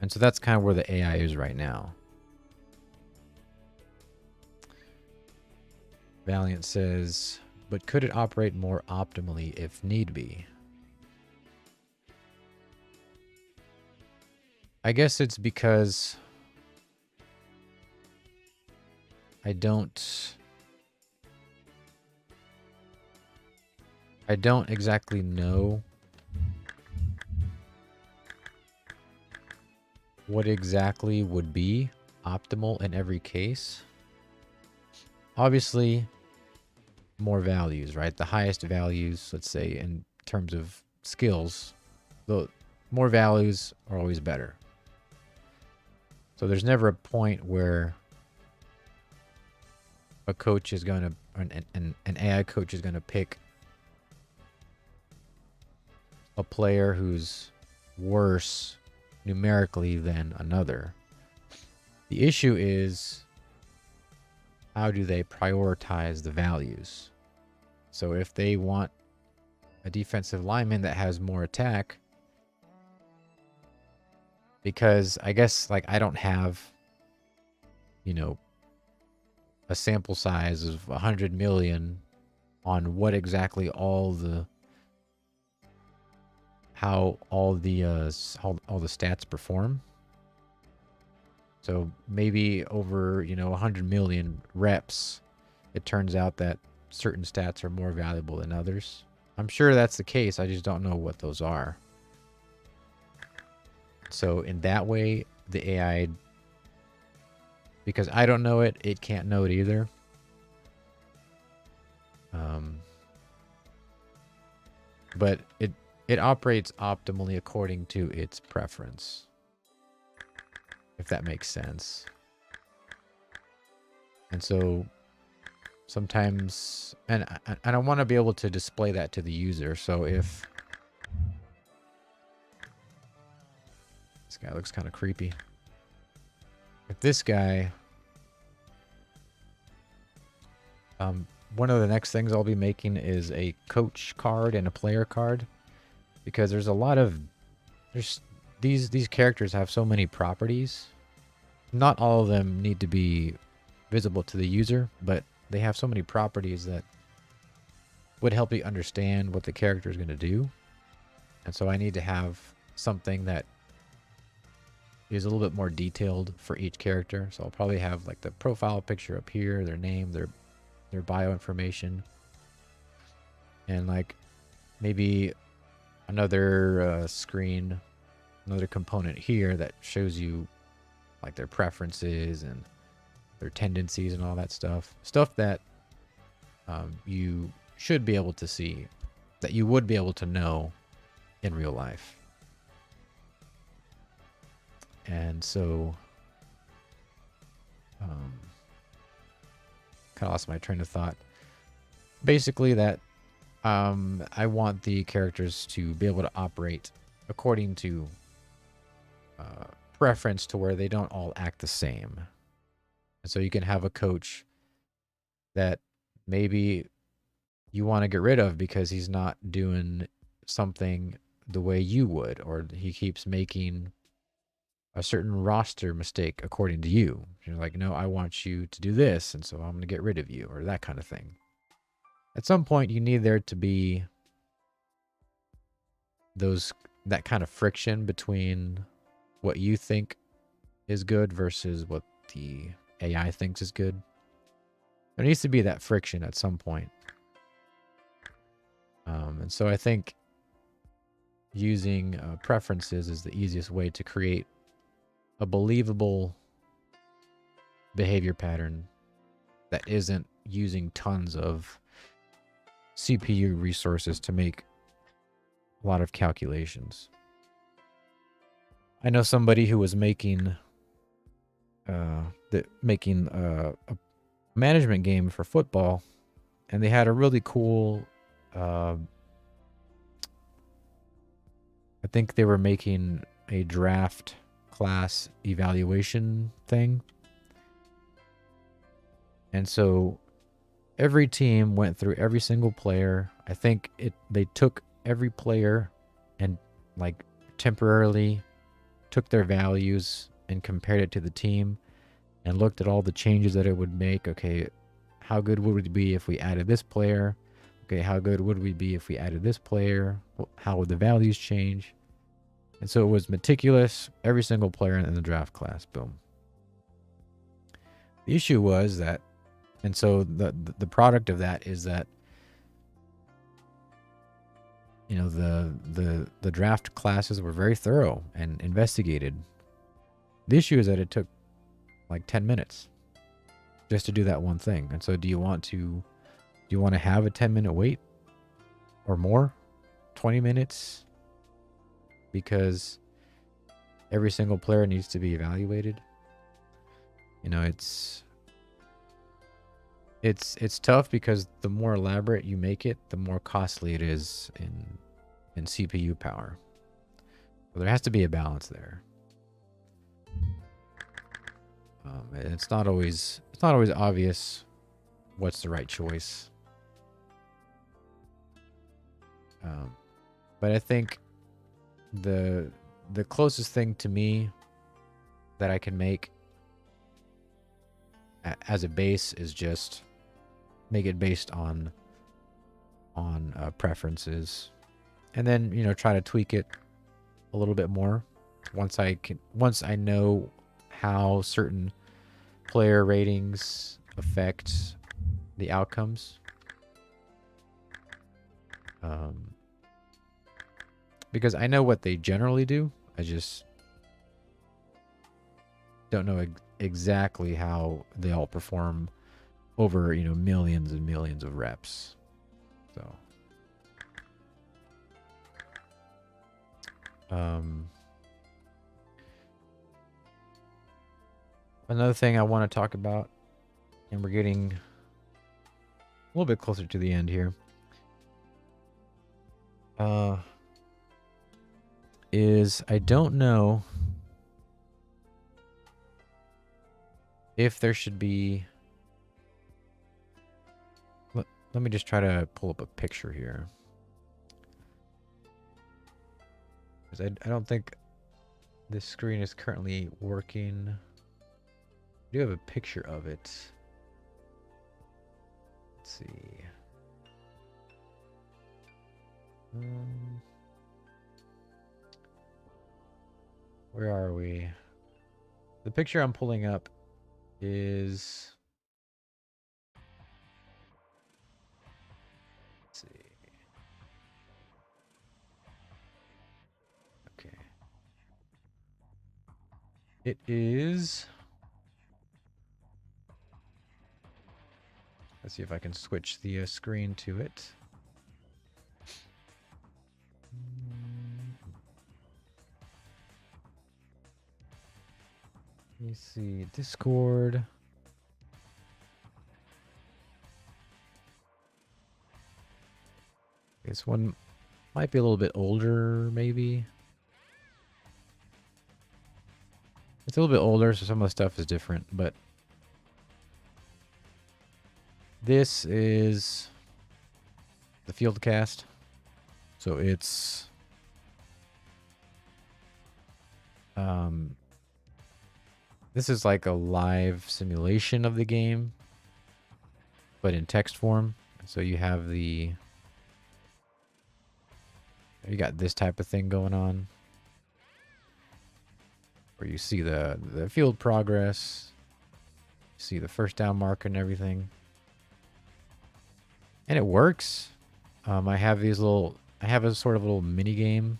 And so that's kind of where the AI is right now. Valiant says, but could it operate more optimally if need be? I guess it's because I don't exactly know what exactly would be optimal in every case. Obviously, more values, right? The highest values, let's say, in terms of skills, the more values are always better. So there's never a point where a coach is going to, an AI coach is going to pick a player who's worse numerically than another. The issue is, how do they prioritize the values? So if they want a defensive lineman that has more attack, because I guess, like, I don't have, you know, a sample size of 100 million on what exactly all the, how all the stats perform. So maybe over, you know, 100 million reps, it turns out that certain stats are more valuable than others. I'm sure that's the case. I just don't know what those are. So in that way, the AI, because I don't know it, it can't know it either. But it operates optimally according to its preference, if that makes sense. And so sometimes, and I want to be able to display that to the user. So if this guy looks kind of creepy, if this guy, one of the next things I'll be making is a coach card and a player card, because there's a lot of, these characters have so many properties. Not all of them need to be visible to the user, but they have so many properties that would help you understand what the character is going to do. And so I need to have something that is a little bit more detailed for each character. So I'll probably have like the profile picture up here, their name, their bio information, and like maybe another screen, another component here that shows you like their preferences and their tendencies and all that stuff. Stuff that you should be able to see, that you would be able to know in real life. And so kind of lost my train of thought. Basically that I want the characters to be able to operate according to preference, to where they don't all act the same. And so you can have a coach that maybe you want to get rid of because he's not doing something the way you would, or he keeps making a certain roster mistake according to you. You're like, no, I want you to do this, and so I'm going to get rid of you, or that kind of thing. At some point, you need there to be that kind of friction between what you think is good versus what the AI thinks is good. There needs to be that friction at some point. And so I think using preferences is the easiest way to create a believable behavior pattern that isn't using tons of CPU resources to make a lot of calculations. I know somebody who was making a management game for football, and they had a really cool I think they were making a draft class evaluation thing. And so every team went through every single player. I think they took every player and like temporarily took their values and compared it to the team and looked at all the changes that it would make. Okay, how good would it be if we added this player? Okay, how good would we be if we added this player? How would the values change? And so it was meticulous, every single player in the draft class. Boom. The issue was that, and so the product of that is that, you know, the draft classes were very thorough and investigated. The issue is that it took like 10 minutes just to do that one thing. And so do you want to have a 10-minute wait or more? 20 minutes? Because every single player needs to be evaluated. You know, it's tough because the more elaborate you make it, the more costly it is in CPU power. So there has to be a balance there. It's not always obvious what's the right choice. But I think the closest thing to me that I can make as a base is just make it based on preferences, and then, you know, try to tweak it a little bit more once I know how certain player ratings affect the outcomes. Because I know what they generally do, I just don't know exactly how they all perform over, you know, millions and millions of reps. So another thing I want to talk about, and we're getting a little bit closer to the end here, is I don't know if there should be... Let me just try to pull up a picture here, because I don't think this screen is currently working. I do have a picture of it. Let's see. Where are we? The picture I'm pulling up is... Let's see. Okay. It is... Let's see if I can switch the screen to it. Let me see. Discord. This one might be a little bit older, maybe. It's a little bit older, so some of the stuff is different, but this is the field cast. So it's this is like a live simulation of the game, but in text form. So you have you got this type of thing going on, where you see the field progress, you see the first down marker and everything, and it works. I have a sort of little mini game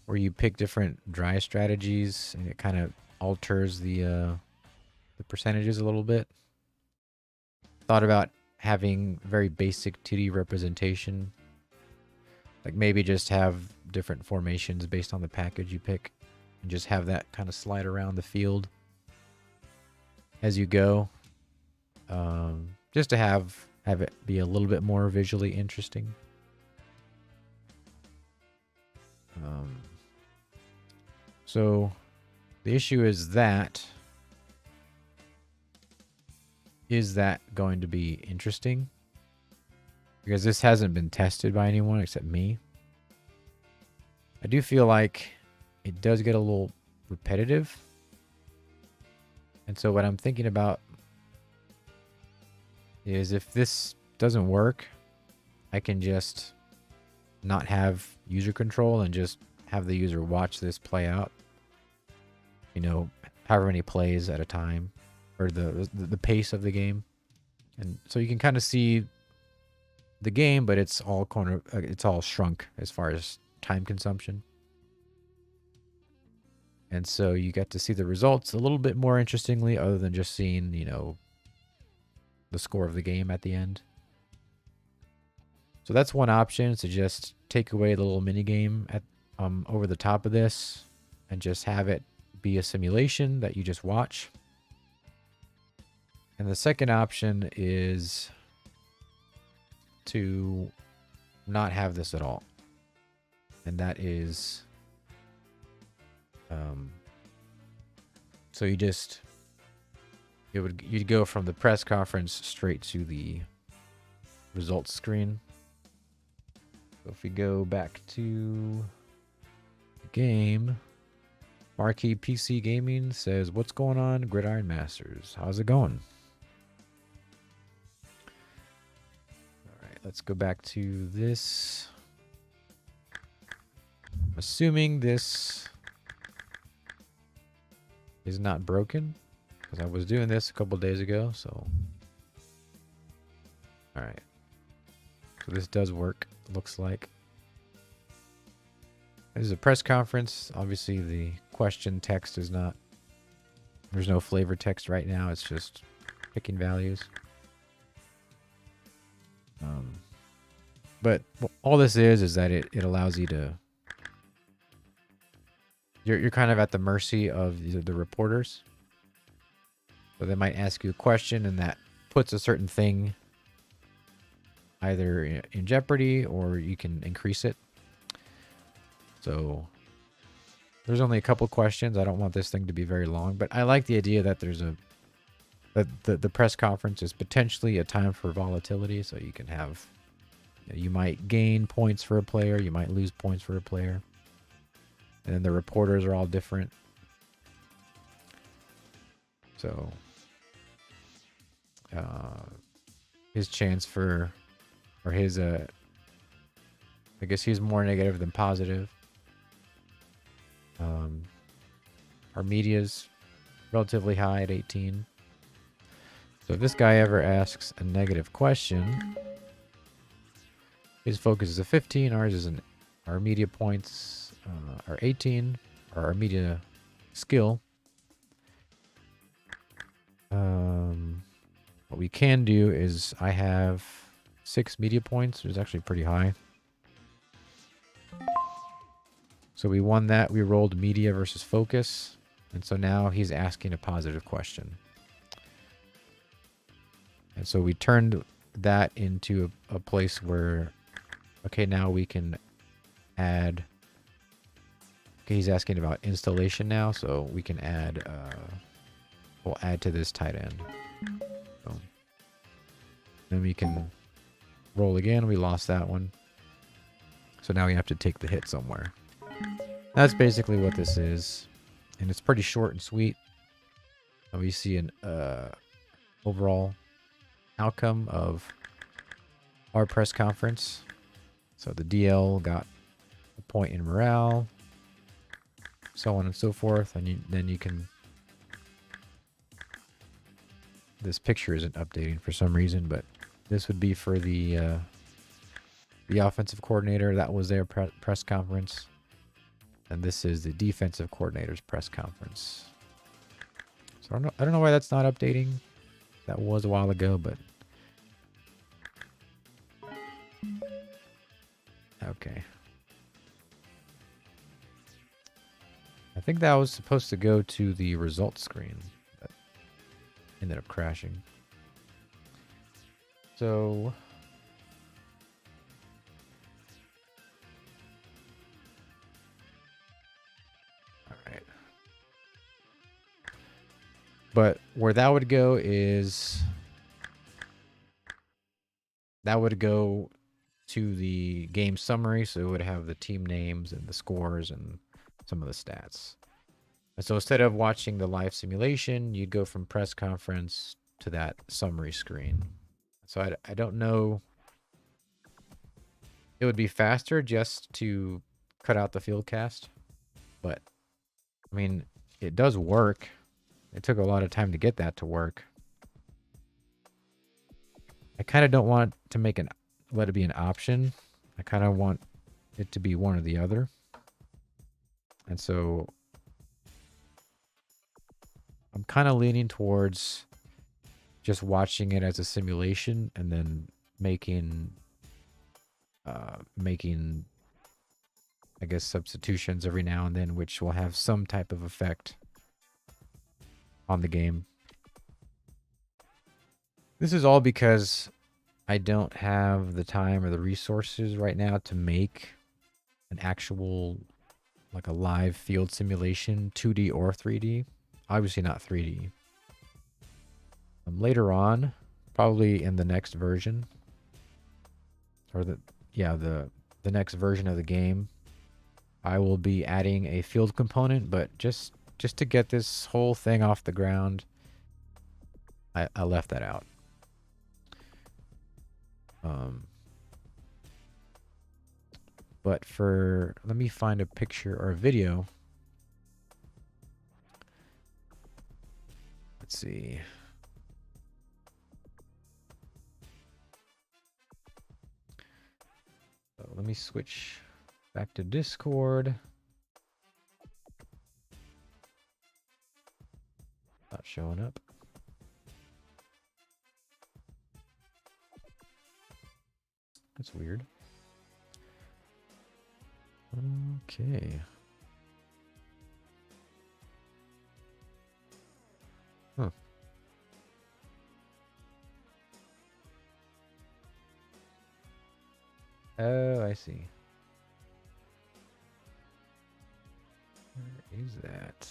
where you pick different dry strategies, and it kind of alters the percentages a little bit. Thought about having very basic 2D representation, like maybe just have different formations based on the package you pick, and just have that kind of slide around the field as you go, just to have it be a little bit more visually interesting. So the issue is that going to be interesting? Because this hasn't been tested by anyone except me. I do feel like it does get a little repetitive. And so what I'm thinking about is, if this doesn't work, I can just not have user control and just have the user watch this play out. You know, however many plays at a time, or the pace of the game. And so you can kind of see the game, but it's all shrunk as far as time consumption. And so you get to see the results a little bit more interestingly, other than just seeing, you know, the score of the game at the end. So that's one option, is to just take away the little mini game at over the top of this and just have it be a simulation that you just watch. And the second option is to not have this at all. And that is, so you'd go from the press conference straight to the results screen. So if we go back to the game, Marquee PC Gaming says, "What's going on, Gridiron Masters? How's it going?" All right, let's go back to this. I'm assuming this is not broken, because I was doing this a couple days ago, so. All right. So this does work, looks like. This is a press conference. Obviously, the question text is not... There's no flavor text right now. It's just picking values. But all this is that it allows you to... You're kind of at the mercy of the reporters. So they might ask you a question, and that puts a certain thing either in jeopardy, or you can increase it. So there's only a couple questions. I don't want this thing to be very long, but I like the idea that there's the press conference is potentially a time for volatility. So you can have, you might gain points for a player, you might lose points for a player, and then the reporters are all different. So his chance for, or his, I guess he's more negative than positive. Our media's relatively high at 18. So if this guy ever asks a negative question, his focus is a 15, ours is our media points are 18, or our media skill. What we can do is I have 6 media points, which is actually pretty high. So we won that. We rolled media versus focus. And so now he's asking a positive question. And so we turned that into a place where, okay, now we can add. Okay, he's asking about installation now. So we can add, we'll add to this tight end. So then we can roll again. We lost that one. So now we have to take the hit somewhere. That's basically what this is. And it's pretty short and sweet. And we see an overall outcome of our press conference. So the DL got a point in morale, so on and so forth. And then you can... This picture isn't updating for some reason, but this would be for the offensive coordinator. That was their press conference. And this is the defensive coordinator's press conference. So I don't know why that's not updating. That was a while ago, but... Okay. I think that was supposed to go to the results screen, but ended up crashing. So... Alright. But where that would go is... That would go to the game summary, so it would have the team names and the scores and some of the stats. And so instead of watching the live simulation, you'd go from press conference to that summary screen. So I don't know. It would be faster just to cut out the field cast, but I mean, it does work. It took a lot of time to get that to work. I kind of don't want to let it be an option. I kind of want it to be one or the other. And so I'm kind of leaning towards just watching it as a simulation and then making I guess substitutions every now and then, which will have some type of effect on the game. This is all because I don't have the time or the resources right now to make an actual, like a live field simulation, 2D or 3D. Obviously not 3D. Later on, probably in the next version, or the next version of the game, I will be adding a field component, but just to get this whole thing off the ground, I left that out. But let me find a picture or a video. Let's see. So let me switch back to Discord. Not showing up. That's weird. Okay. Huh. Oh, I see. Where is that?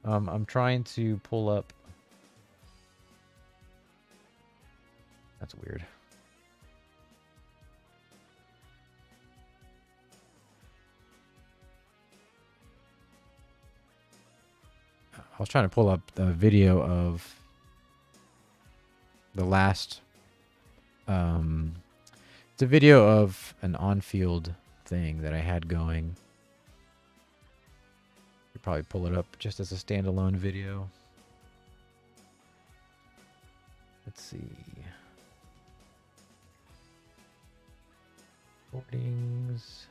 I'm trying to pull up. That's weird. was trying to pull up the video of the last. It's a video of an on-field thing that I had going. Could probably pull it up just as a standalone video. Let's see. Recordings.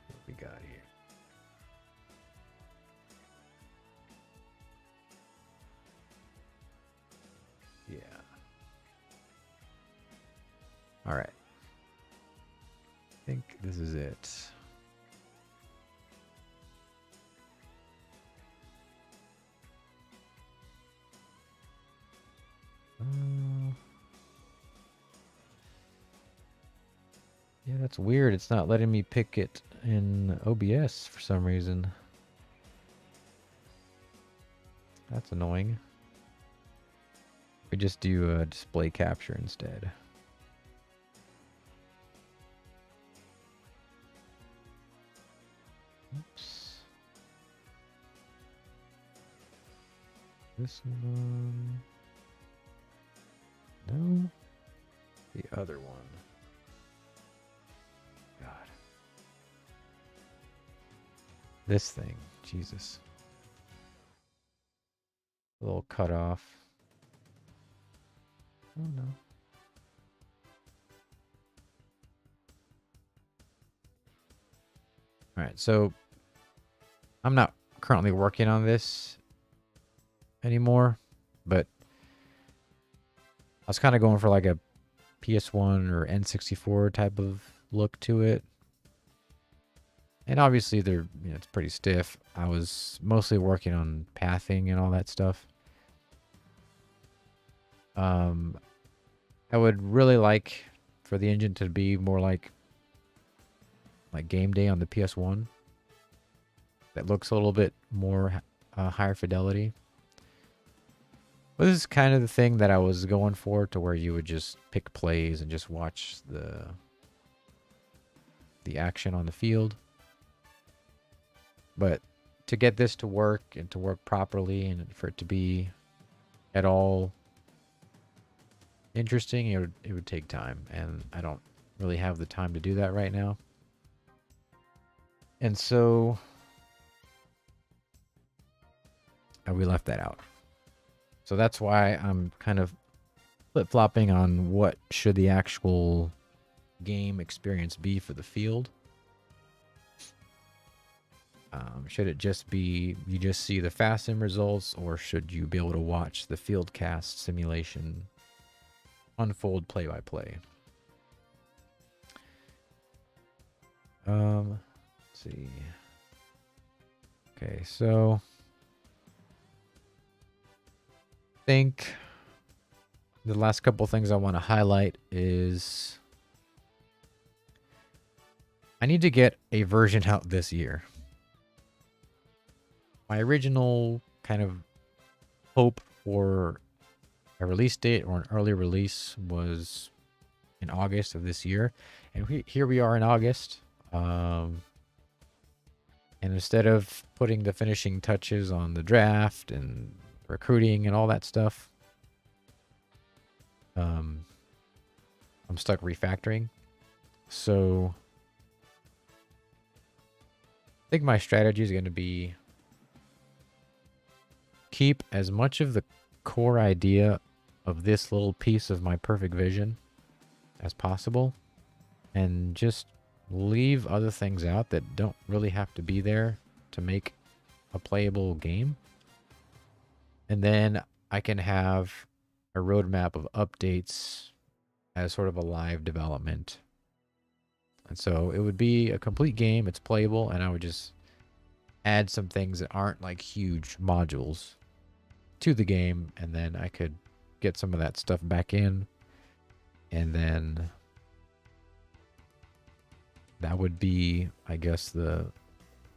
What we got here? Yeah. All right. I think this is it. Yeah, that's weird. It's not letting me pick it in OBS for some reason. That's annoying. We just do a display capture instead. Oops. This one. No. The other one. God. This thing. Jesus. A little cut off. Oh no. Alright, so I'm not currently working on this anymore, but I was kind of going for like a PS1 or N64 type of look to it. And obviously they're, it's pretty stiff. I was mostly working on pathing and all that stuff. I would really like for the engine to be more like Game Day on the PS1. That looks a little bit more higher fidelity. But this is kind of the thing that I was going for, to where you would just pick plays and just watch the action on the field. But to get this to work and to work properly, and for it to be at all interesting, it would take time, and I don't really have the time to do that right now. And so we left that out. So that's why I'm kind of flip-flopping on what should the actual game experience be for the field. Should it just be you just see the fast sim results, or should you be able to watch the field cast simulation unfold play by play? Let's see. Okay, so I think the last couple things I want to highlight is I need to get a version out this year. My original kind of hope for a release date or an early release was in August of this year. And here we are in August. And instead of putting the finishing touches on the draft and recruiting and all that stuff, I'm stuck refactoring. So I think my strategy is going to be keep as much of the core idea of this little piece of my perfect vision as possible, and just leave other things out that don't really have to be there to make a playable game. And then I can have a roadmap of updates as sort of a live development. And so it would be a complete game, it's playable, and I would just add some things that aren't like huge modules to the game, and then I could get some of that stuff back in, and then that would be, I guess, the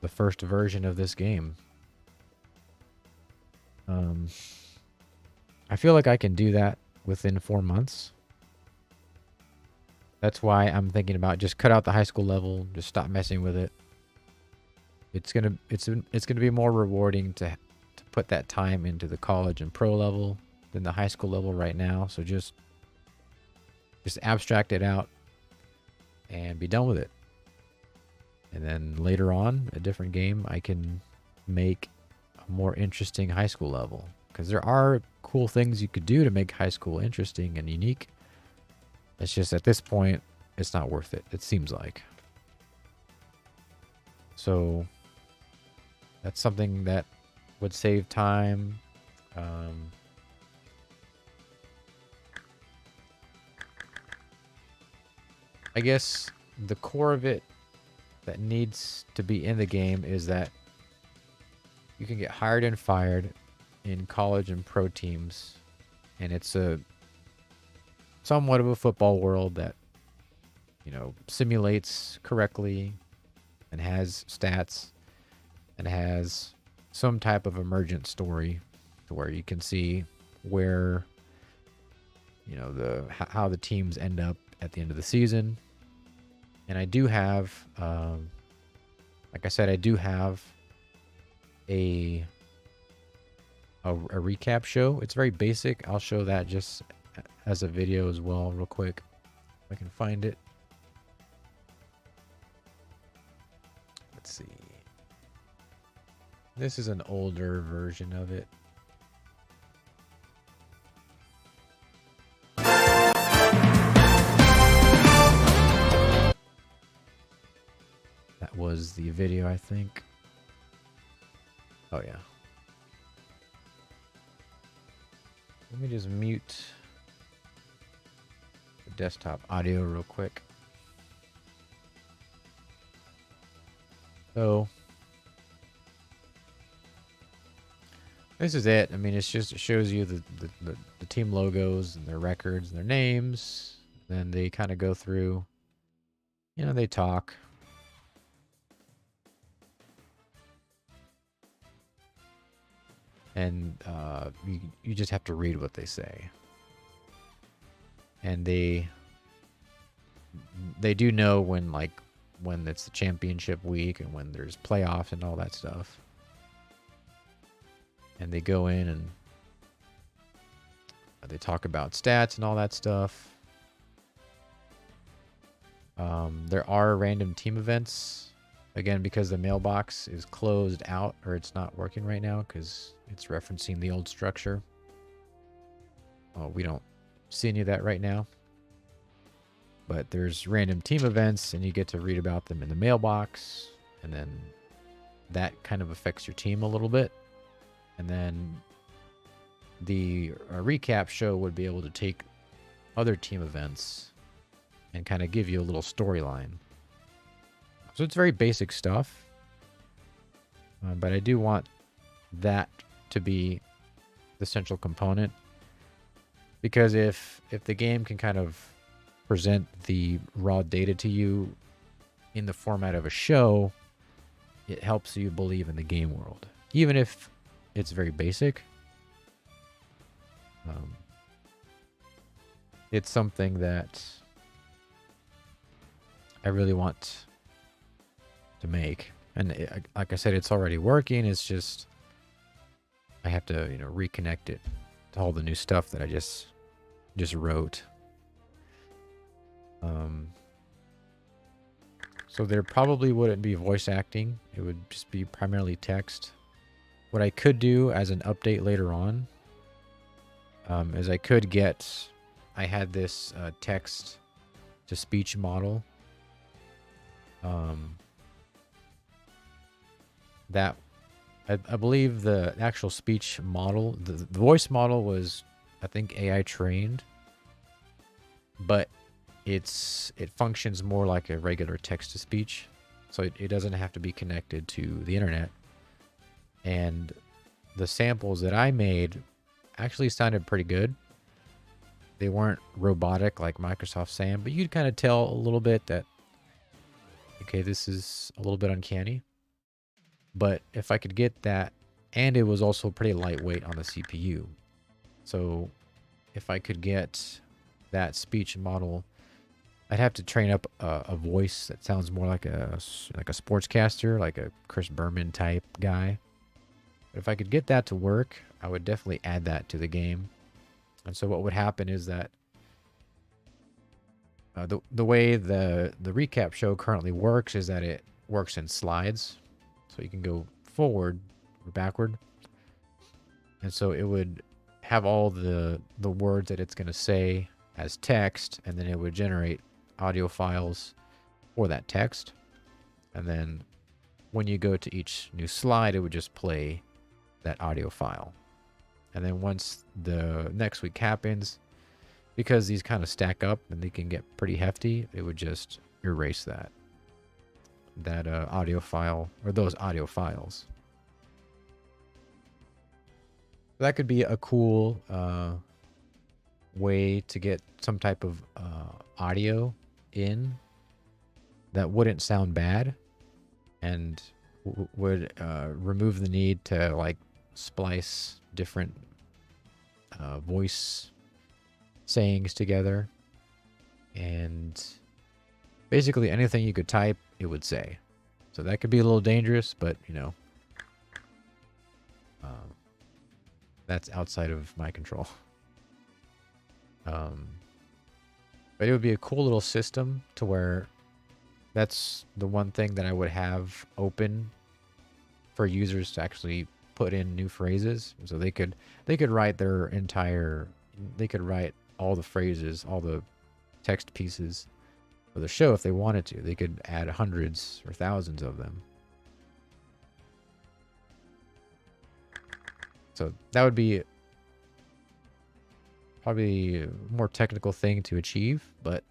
first version of this game. I feel like I can do that within 4 months. That's why I'm thinking about just cut out the high school level, just stop messing with it, it's gonna be more rewarding to put that time into the college and pro level than the high school level right now. So just abstract it out and be done with it. And then later on, a different game, I can make a more interesting high school level. Because there are cool things you could do to make high school interesting and unique. It's just at this point, it's not worth it, it seems like. So that's something that would save time. I guess the core of it that needs to be in the game is that you can get hired and fired in college and pro teams, and it's a somewhat of a football world that, you know, simulates correctly and has stats and has some type of emergent story to where you can see where, you know, how the teams end up at the end of the season. And I do have, like I said, I do have a recap show. It's very basic. I'll show that just as a video as well real quick if I can find it. Let's see. This is an older version of it. That was the video, I think. Oh yeah. Let me just mute the desktop audio real quick. So this is it. I mean, it's just, it shows you the team logos and their records and their names. Then they kind of go through, you know, they talk. And you just have to read what they say. And they do know when, like, when it's the championship week and when there's playoffs and all that stuff. And they go in and they talk about stats and all that stuff. There are random team events. Again, because the mailbox is closed out, or it's not working right now because it's referencing the old structure. We don't see any of that right now. But there's random team events, and you get to read about them in the mailbox. And then that kind of affects your team a little bit. And then the recap show would be able to take other team events and kind of give you a little storyline. So it's very basic stuff, but I do want that to be the central component, because if the game can kind of present the raw data to you in the format of a show, it helps you believe in the game world, even if it's very basic. It's something that I really want to make, and like I said, it's already working. It's just I have to, you know, reconnect it to all the new stuff that I just wrote. So there probably wouldn't be voice acting. It would just be primarily text. What I could do as an update later on is I had this text to speech model that I believe the actual speech model, the voice model was, I think, AI trained, but it functions more like a regular text to speech, so it doesn't have to be connected to the internet. And the samples that I made actually sounded pretty good. They weren't robotic like Microsoft Sam, but you'd kind of tell a little bit that, okay, this is a little bit uncanny. But if I could get that, and it was also pretty lightweight on the CPU. So if I could get that speech model, I'd have to train up a voice that sounds more like a sportscaster, like a Chris Berman type guy. But if I could get that to work, I would definitely add that to the game. And so what would happen is that the way the recap show currently works is that it works in slides. So you can go forward or backward. And so it would have all the words that it's going to say as text, and then it would generate audio files for that text. And then when you go to each new slide, it would just play that audio file. And then once the next week happens, because these kind of stack up and they can get pretty hefty, it would just erase that audio file, or those audio files. That could be a cool way to get some type of audio in that wouldn't sound bad, and would remove the need to like splice different voice sayings together, and basically anything you could type, it would say. So that could be a little dangerous, but you know, that's outside of my control. But it would be a cool little system to where that's the one thing that I would have open for users to actually put in new phrases. So they could write their entire, they could write all the phrases, all the text pieces for the show if they wanted to. They could add hundreds or thousands of them. So that would be probably a more technical thing to achieve, but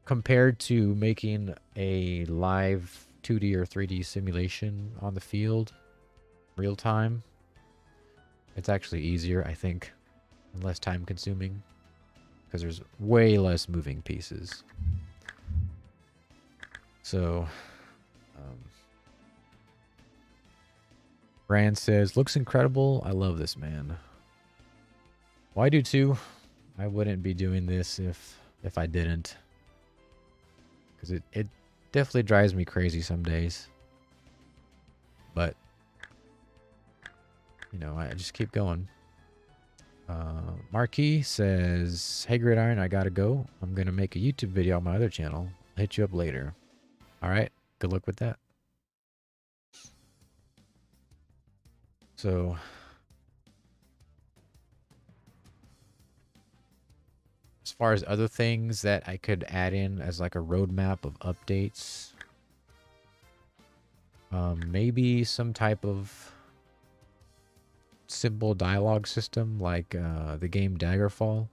compared to making a live 2D or 3D simulation on the field, real time, it's actually easier, I think, and less time consuming, because there's way less moving pieces. So, Brand says, looks incredible. I love this, man. Well, I do too. I wouldn't be doing this if I didn't. Because it definitely drives me crazy some days. But, you know, I just keep going. Marquis says, hey Gridiron, I gotta go. I'm gonna make a YouTube video on my other channel. I'll hit you up later. Alright, good luck with that. So, as far as other things that I could add in as like a roadmap of updates, maybe some type of simple dialogue system like the game Daggerfall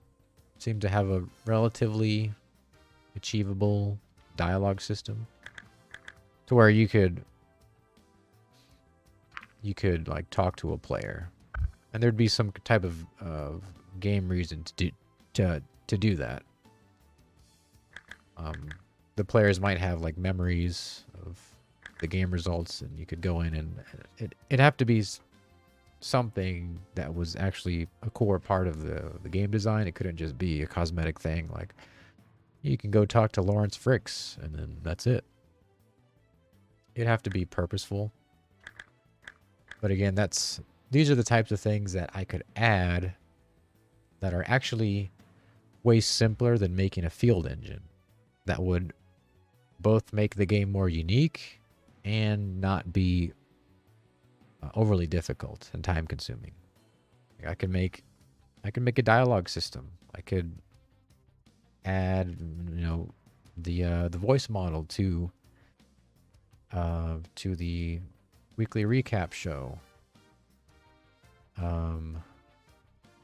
seemed to have a relatively achievable dialogue system to where you could like talk to a player, and there'd be some type of game reason to do that. The players might have like memories of the game results, and you could go in and it'd have to be something that was actually a core part of the game design. It couldn't just be a cosmetic thing like you can go talk to Lawrence Fricks and then that's it. It'd have to be purposeful. But again, these are the types of things that I could add that are actually way simpler than making a field engine, that would both make the game more unique and not be overly difficult and time consuming. I can make a dialogue system. I could add, you know, the voice model to the weekly recap show.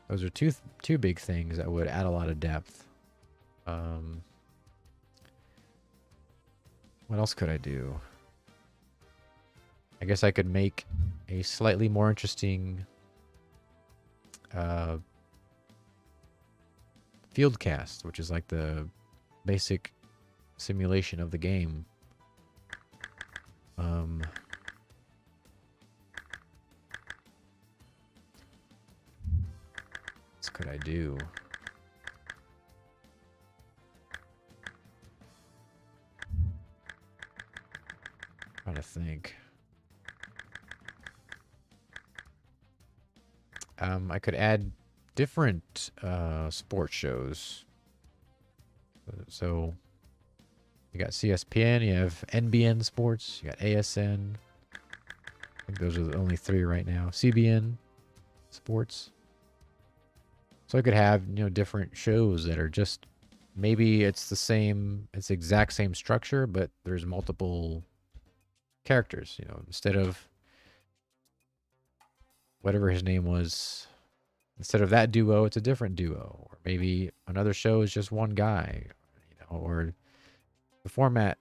Those are two big things that would add a lot of depth. What else could I do? I guess I could make a slightly more interesting field cast, which is like the basic simulation of the game. What could I do? think. I could add different sports shows. So you got CSPN, you have NBN Sports, you got ASN. I think those are the only three right now. CBN Sports. So I could have, you know, different shows that are just, maybe it's the exact same structure, but there's multiple characters, you know, instead of whatever his name was, instead of that duo, it's a different duo. Or maybe another show is just one guy, you know, or the format,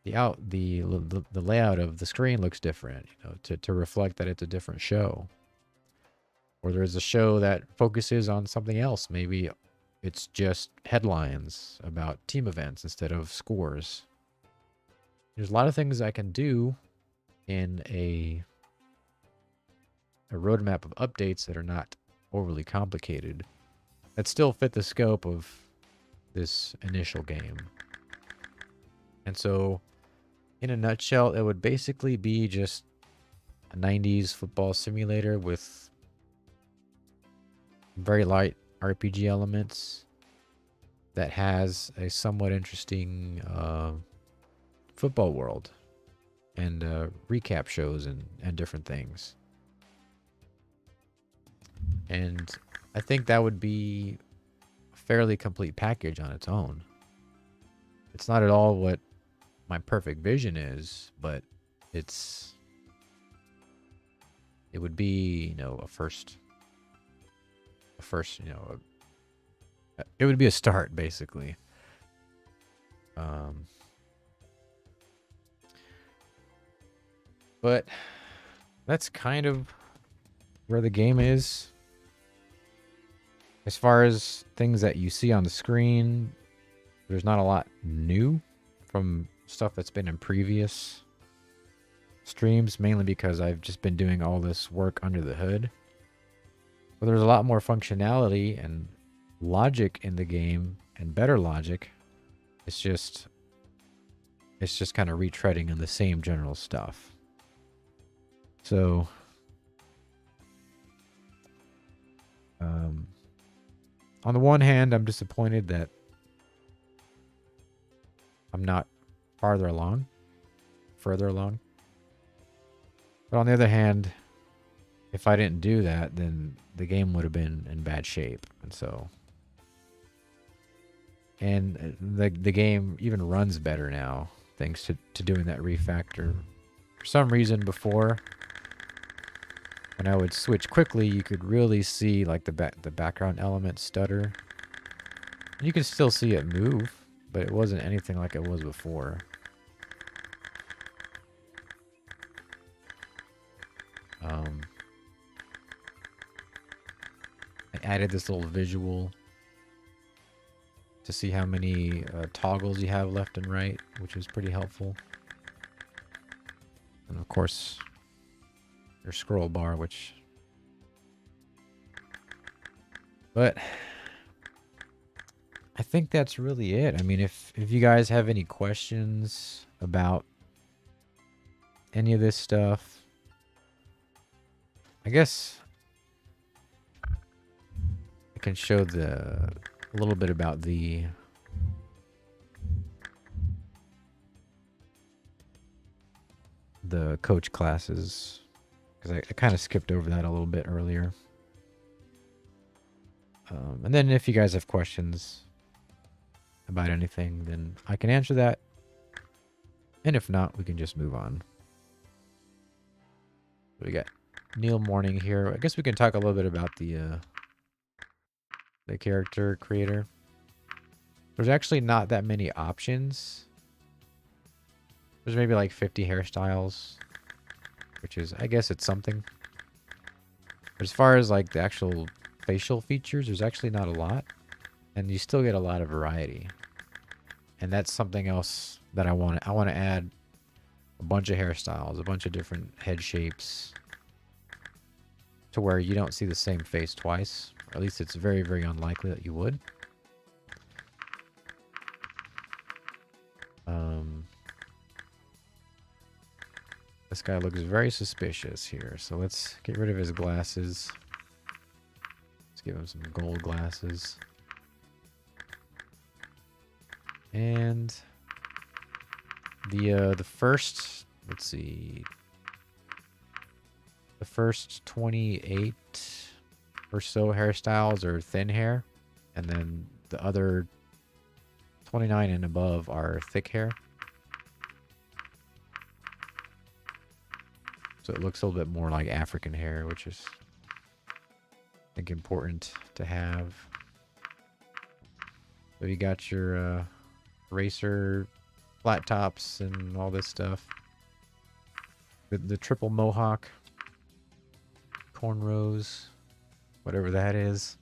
the layout of the screen looks different, you know, to reflect that it's a different show. Or there's a show that focuses on something else. Maybe it's just headlines about team events instead of scores. There's a lot of things I can do in a roadmap of updates that are not overly complicated, that still fit the scope of this initial game. And so, in a nutshell, it would basically be just a 90s football simulator with very light RPG elements that has a somewhat interesting football world and recap shows and different things. And I think that would be a fairly complete package on its own. It's not at all what my perfect vision is, but it would be, you know, a first, you know, it would be a start, basically. But that's kind of where the game is. As far as things that you see on the screen, there's not a lot new from stuff that's been in previous streams, mainly because I've just been doing all this work under the hood. But there's a lot more functionality and logic in the game, and better logic. It's just kind of retreading on the same general stuff. So on the one hand, I'm disappointed that I'm not further along. But on the other hand, if I didn't do that, then the game would have been in bad shape. And so, and the game even runs better now, thanks to doing that refactor. For some reason before, when I would switch quickly, you could really see like the background element stutter. You can still see it move, but it wasn't anything like it was before. I added this little visual to see how many toggles you have left and right, which is pretty helpful. And of course, your scroll bar, which... But I think that's really it. I mean, if you guys have any questions about any of this stuff, I guess I can show a little bit about the coach classes, because I kind of skipped over that a little bit earlier. And then if you guys have questions about anything, then I can answer that. And if not, we can just move on. We got Neil Morning here. I guess we can talk a little bit about the character creator. There's actually not that many options. There's maybe like 50 hairstyles, which is, I guess it's something. But as far as like the actual facial features, there's actually not a lot. And you still get a lot of variety. And that's something else that I want to add a bunch of hairstyles, a bunch of different head shapes, to where you don't see the same face twice. Or at least it's very, very unlikely that you would. This guy looks very suspicious here. So let's get rid of his glasses. Let's give him some gold glasses. And the first, let's see, the first 28 or so hairstyles are thin hair, and then the other 29 and above are thick hair. So it looks a little bit more like African hair, which is, I think, important to have. So you got your racer flat tops and all this stuff. The triple mohawk, cornrows, whatever that is.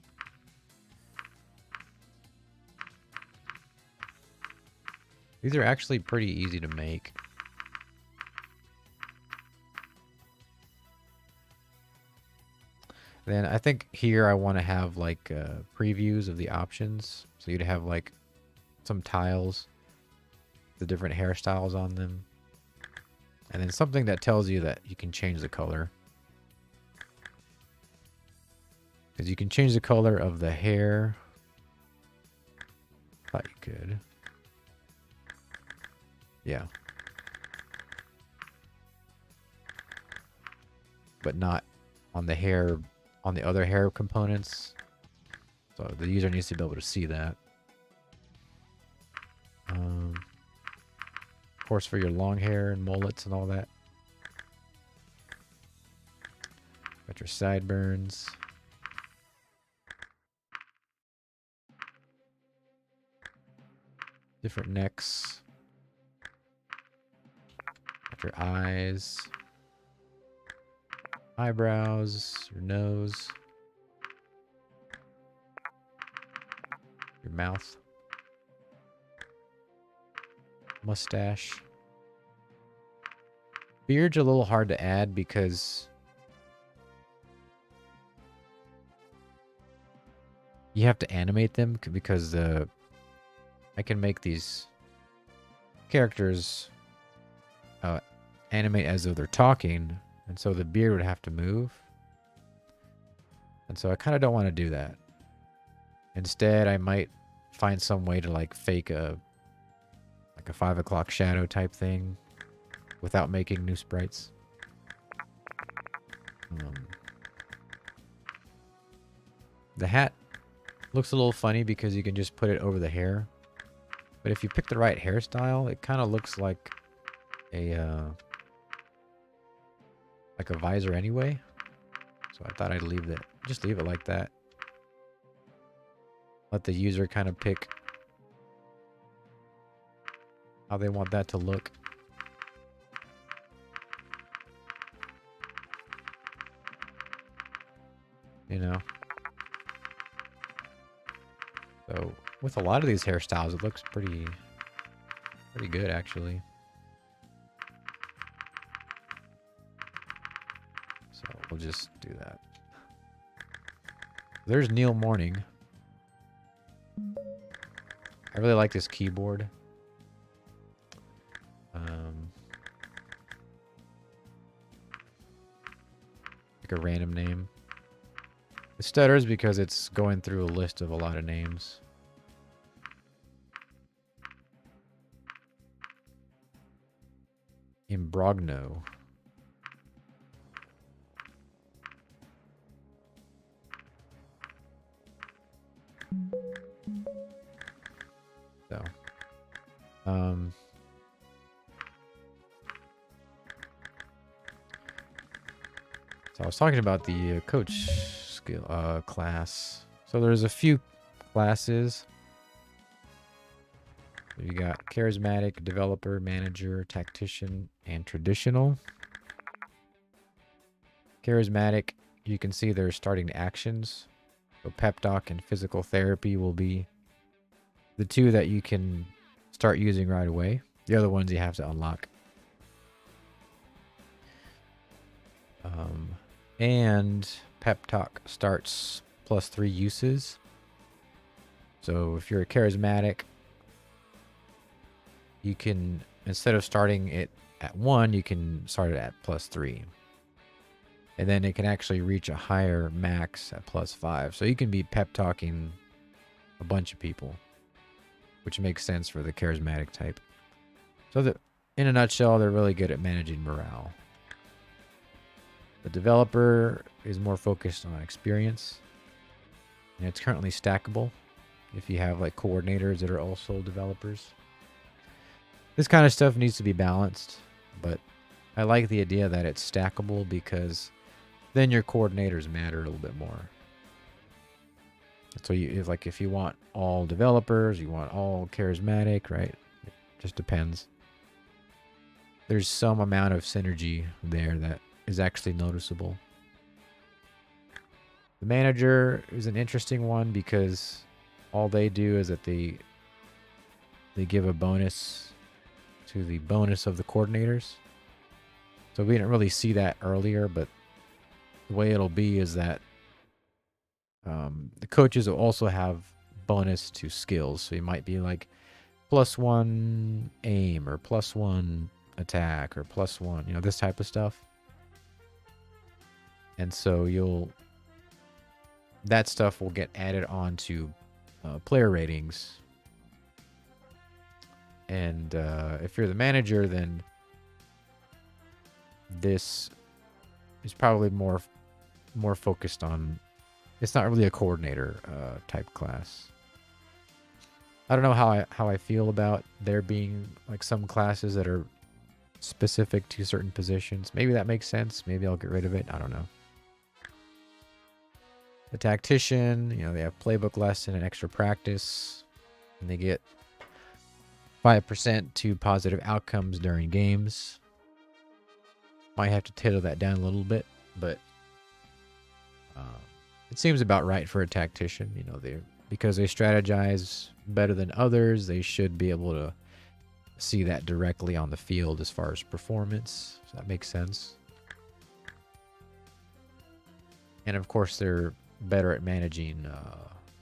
These are actually pretty easy to make. Then I think here I want to have like previews of the options. So you'd have like some tiles, the different hairstyles on them. And then something that tells you that you can change the color. Because you can change the color of the hair. Thought you could. Yeah. But not on the hair, on the other hair components. So the user needs to be able to see that. Of course, for your long hair and mullets and all that. Got your sideburns. Different necks. Got your eyes. Eyebrows. Your nose. Your mouth. Mustache. Beard's a little hard to add because you have to animate them, because I can make these characters animate as though they're talking, and so the beard would have to move. And so I kind of don't want to do that. Instead, I might find some way to like fake a 5 o'clock shadow type thing without making new sprites. The hat looks a little funny because you can just put it over the hair. But if you pick the right hairstyle, it kind of looks like a visor anyway. So I thought I'd just leave it like that. Let the user kind of pick how they want that to look. You know? So with a lot of these hairstyles, it looks pretty good actually. So we'll just do that. There's Neil Morning. I really like this keyboard. Like a random name. It stutters because it's going through a list of a lot of names. Imbrogno. So, so I was talking about the coach skill class. So there's a few classes. You got charismatic, developer, manager, tactician, and traditional. Charismatic, you can see their starting actions. So pep talk and physical therapy will be the two that you can start using right away. The other ones you have to unlock. And pep talk starts +3 uses. So if you're a charismatic, you can, instead of starting it at 1, you can start it at +3. And then it can actually reach a higher max at +5. So you can be pep talking a bunch of people, which makes sense for the charismatic type. So in a nutshell, they're really good at managing morale. The developer is more focused on experience, and it's currently stackable if you have like coordinators that are also developers. This kind of stuff needs to be balanced, but I like the idea that it's stackable because then your coordinators matter a little bit more. So if you want all developers, you want all charismatic, right? It just depends. There's some amount of synergy there that is actually noticeable. The manager is an interesting one because all they do is that they give a bonus to the bonus of the coordinators. So we didn't really see that earlier, but the way it'll be is that the coaches will also have bonus to skills. So you might be like +1 aim or +1 attack or +1, you know, this type of stuff. And so that stuff will get added on to player ratings. And if you're the manager, then this is probably more focused on, it's not really a coordinator type class. I don't know how I feel about there being like some classes that are specific to certain positions. Maybe that makes sense. Maybe I'll get rid of it. I don't know. The tactician, you know, they have playbook lesson and extra practice, and they get 5% to positive outcomes during games. Might have to tailor that down a little bit, but it seems about right for a tactician. You know, because they strategize better than others, they should be able to see that directly on the field as far as performance. So that makes sense. And of course, they're better at managing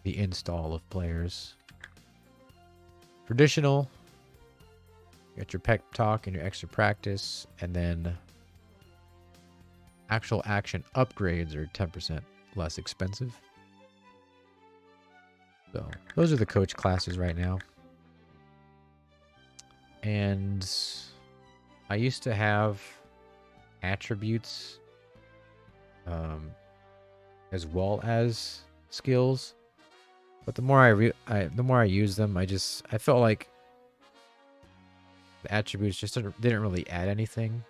the install of players. Traditional, you got your pep talk and your extra practice, and then actual action upgrades are 10% less expensive. So those are the coach classes right now. And I used to have attributes as well as skills, but the more I use them, I felt like the attributes just didn't really add anything,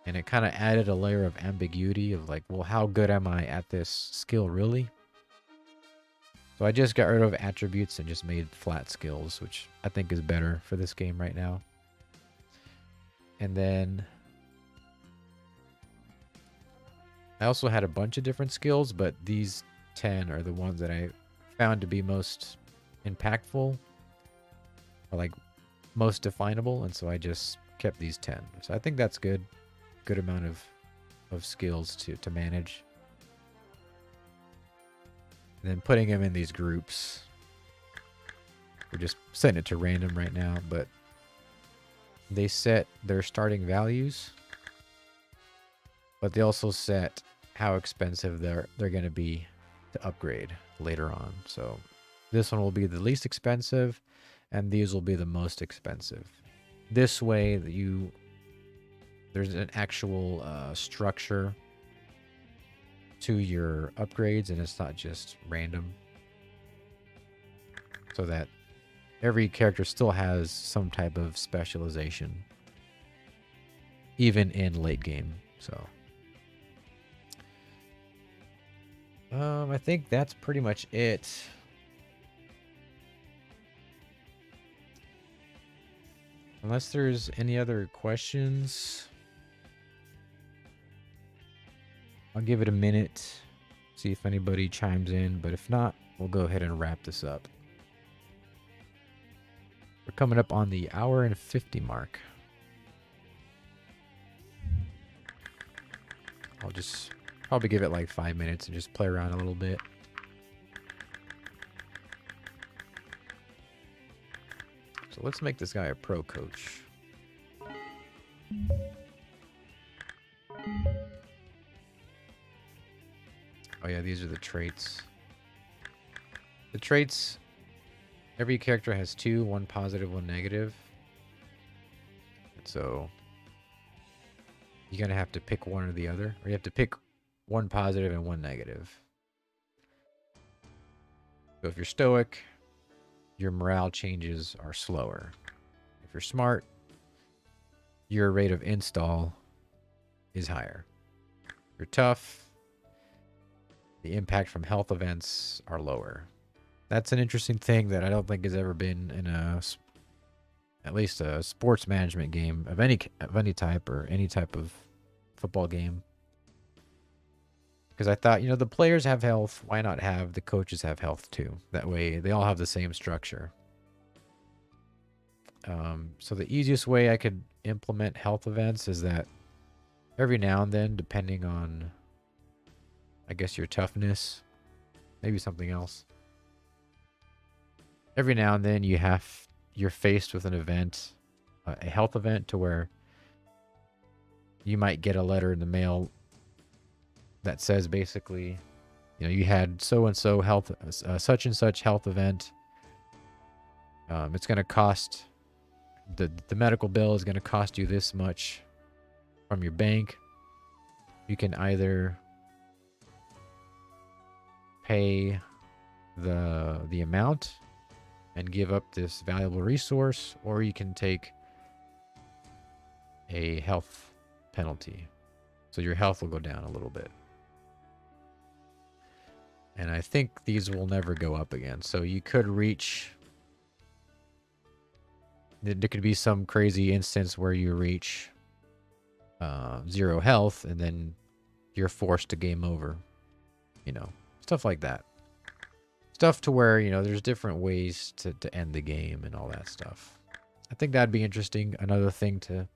and it kind of added a layer of ambiguity of like, well, how good am I at this skill really? So I just got rid of attributes and just made flat skills, which I think is better for this game right now. And then I also had a bunch of different skills, but these 10 are the ones that I found to be most impactful, or like most definable, and so I just kept these 10. So I think that's good amount of skills to manage. And then putting them in these groups. We're just setting it to random right now, but they set their starting values, but they also set how expensive they're going to be to upgrade later on. So this one will be the least expensive, and these will be the most expensive. This way that there's an actual structure to your upgrades, and it's not just random, so that every character still has some type of specialization, even in late game. So I think that's pretty much it. Unless there's any other questions, I'll give it a minute, see if anybody chimes in, but if not, we'll go ahead and wrap this up. We're coming up on the hour and 50 mark. I'll just probably give it like 5 minutes and just play around a little bit. So let's make this guy a pro coach. Oh yeah, these are the traits. The traits, every character has two, one positive, one negative. And so you're going to have to pick one or the other. Or you have to pick one positive and one negative. So if you're stoic, your morale changes are slower. If you're smart, your rate of install is higher. If you're tough, the impact from health events are lower. That's an interesting thing that I don't think has ever been in at least a sports management game of any type or any type of football game. Because I thought, you know, the players have health. Why not have the coaches have health too? That way they all have the same structure. So the easiest way I could implement health events is that every now and then, depending on, I guess, your toughness, maybe something else. Every now and then you're faced with an event, a health event, to where you might get a letter in the mail that says basically, you know, you had so-and-so health, such and such health event. It's going to cost, the medical bill is going to cost you this much from your bank. You can either pay the amount and give up this valuable resource, or you can take a health penalty. So your health will go down a little bit. And I think these will never go up again. So you could reach... There could be some crazy instance where you reach 0 health and then you're forced to game over. You know, stuff like that. Stuff to where, you know, there's different ways to end the game and all that stuff. I think that'd be interesting. Another thing to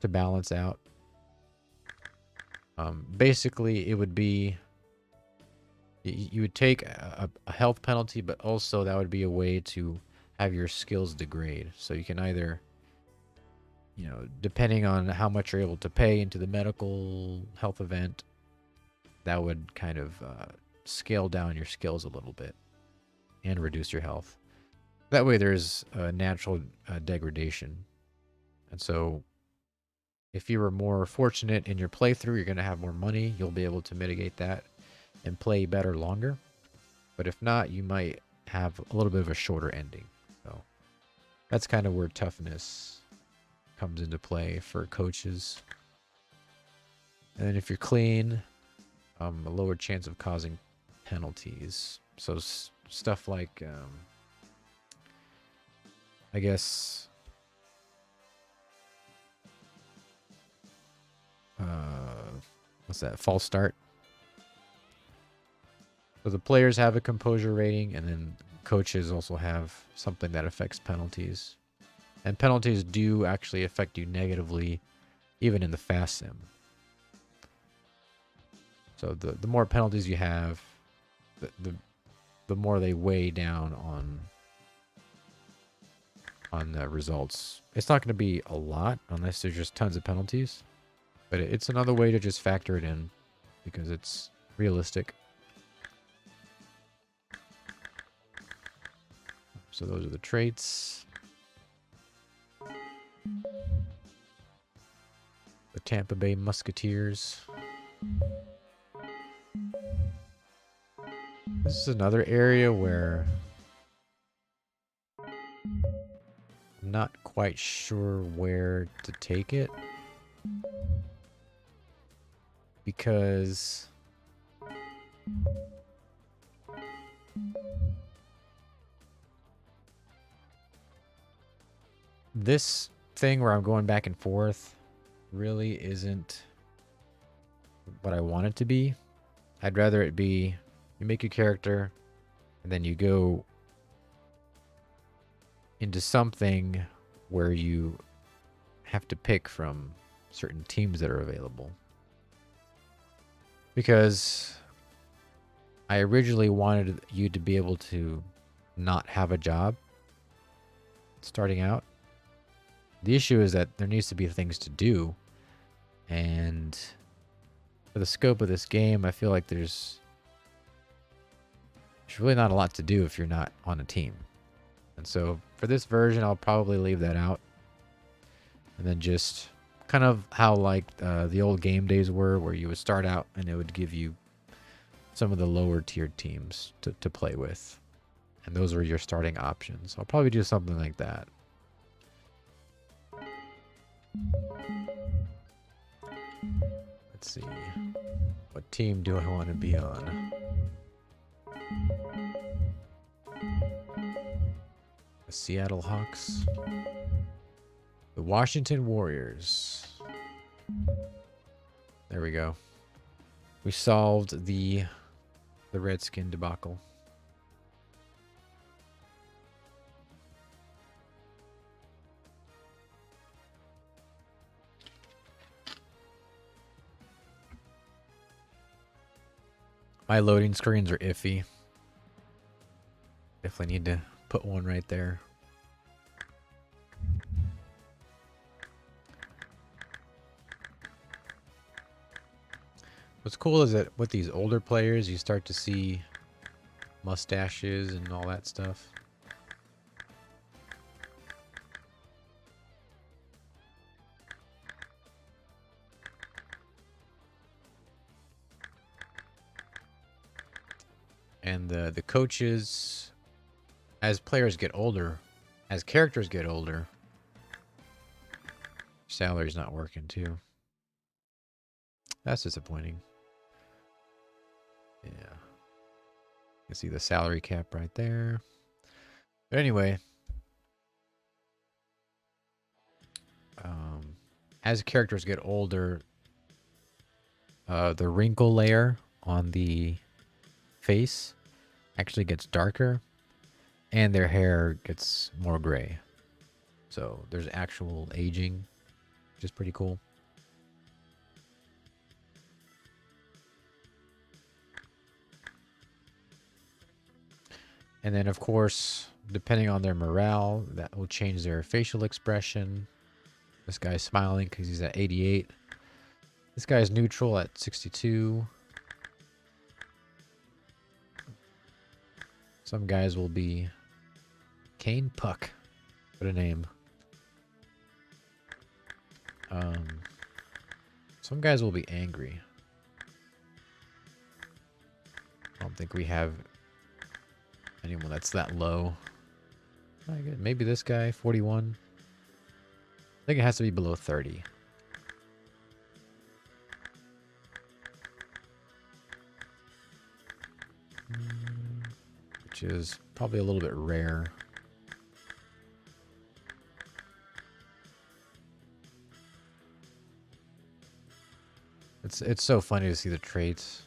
balance out. Basically, it would be... You would take a health penalty, but also that would be a way to have your skills degrade. So you can either, you know, depending on how much you're able to pay into the medical health event, that would kind of scale down your skills a little bit and reduce your health. That way there's a natural degradation. And so if you were more fortunate in your playthrough, you're going to have more money. You'll be able to mitigate that and play better longer. But if not, you might have a little bit of a shorter ending. So that's kind of where toughness comes into play for coaches. And then if you're clean, a lower chance of causing penalties. So stuff like, I guess, what's that? False start. So the players have a composure rating, and then coaches also have something that affects penalties. And penalties do actually affect you negatively, even in the fast sim. So the more penalties you have, the more they weigh down on the results. It's not going to be a lot unless there's just tons of penalties. But it's another way to just factor it in because it's realistic. So those are the traits. The Tampa Bay Musketeers. This is another area where I'm not quite sure where to take it. Because this thing where I'm going back and forth really isn't what I want it to be. I'd rather it be you make your character and then you go into something where you have to pick from certain teams that are available. Because I originally wanted you to be able to not have a job starting out. The issue is that there needs to be things to do, and for the scope of this game, I feel like there's really not a lot to do if you're not on a team. And so for this version, I'll probably leave that out. And then just kind of how like the old game days were, where you would start out and it would give you some of the lower tiered teams to play with. And those were your starting options. I'll probably do something like that. Let's see. What team do I want to be on? The Seattle Hawks. The Washington Warriors. There we go. We solved the Redskin debacle. My loading screens are iffy. Definitely need to put one right there. What's cool is that with these older players, you start to see mustaches and all that stuff. And the coaches, as players get older, as characters get older, salary's not working too. That's disappointing. Yeah. You can see the salary cap right there. But anyway, as characters get older, the wrinkle layer on the face actually gets darker and their hair gets more gray. So there's actual aging, which is pretty cool. And then, of course, depending on their morale, that will change their facial expression. This guy's smiling because he's at 88. This guy's neutral at 62. Some guys will be Kane Puck. What a name. Some guys will be angry. I don't think we have anyone that's that low. Maybe this guy, 41. I think it has to be below 30. Which is probably a little bit rare. It's so funny to see the traits.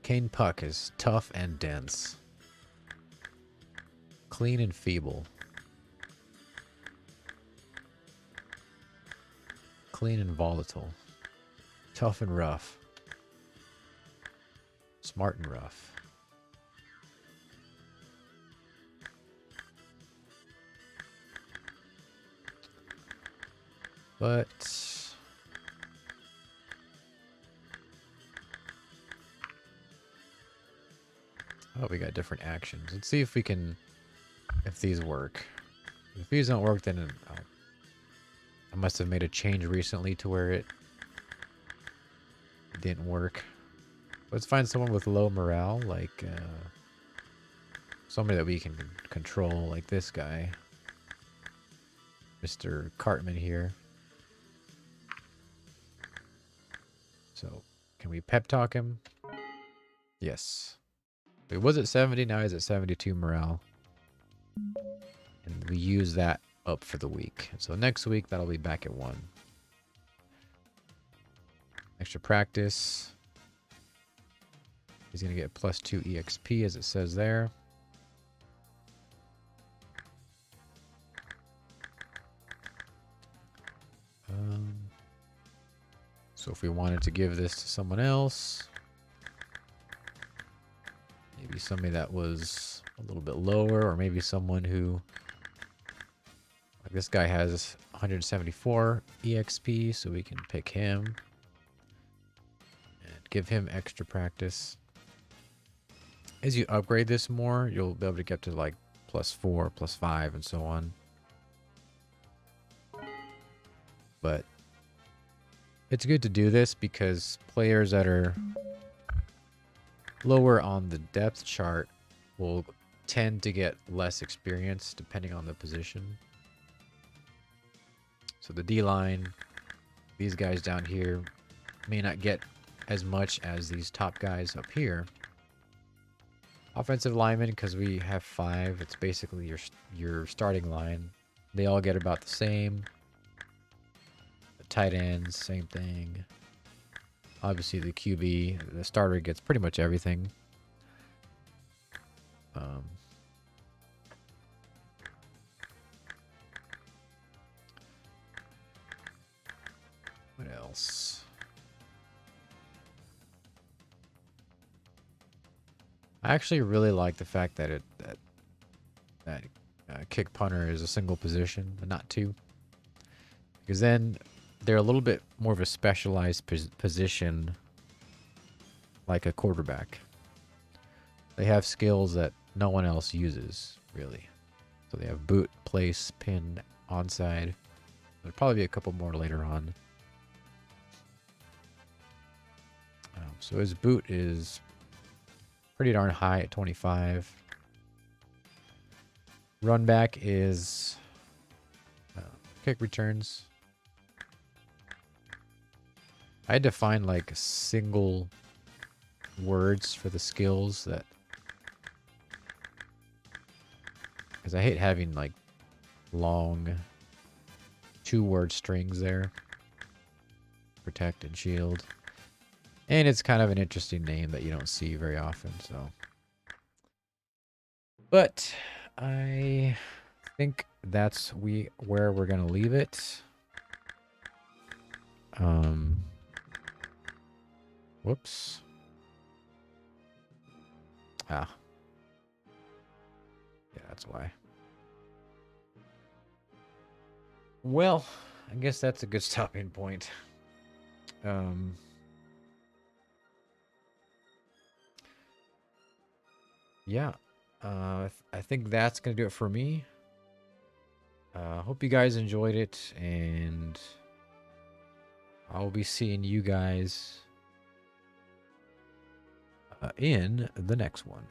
Kane Puck is tough and dense. Clean and feeble. Clean and volatile. Tough and rough. Smart and rough. But oh, we got different actions. Let's see if we can, if these work. If these don't work, then I must have made a change recently to where it didn't work. Let's find someone with low morale, like somebody that we can control, like this guy, Mr. Cartman here. So, can we pep talk him? Yes. He was at 70, now he's at 72 morale. And we use that up for the week. So next week, that'll be back at 1. Extra practice. He's going to get +2 EXP, as it says there. So if we wanted to give this to someone else, maybe somebody that was a little bit lower, or maybe someone who, like this guy has 174 EXP, so we can pick him. And give him extra practice. As you upgrade this more, you'll be able to get to like +4, +5, and so on. But it's good to do this because players that are lower on the depth chart will tend to get less experience depending on the position. So the D-line, these guys down here may not get as much as these top guys up here. Offensive linemen, because we have 5, it's basically your starting line. They all get about the same. The tight ends, same thing. Obviously the QB, the starter gets pretty much everything. What else? I actually really like the fact that kick punter is a single position and not 2, because then they're a little bit more of a specialized position, like a quarterback. They have skills that no one else uses, really. So they have boot, place, pin, onside. There'll probably be a couple more later on. So his boot is pretty darn high at 25. Run back is kick returns. I had to find like single words for the skills that, because I hate having like long 2-word strings there. Protect and shield. And it's kind of an interesting name that you don't see very often, so. But I think that's where we're gonna leave it. Whoops. Yeah, that's why. Well, I guess that's a good stopping point. Yeah, I think that's gonna do it for me. Hope you guys enjoyed it, and I'll be seeing you guys in the next one.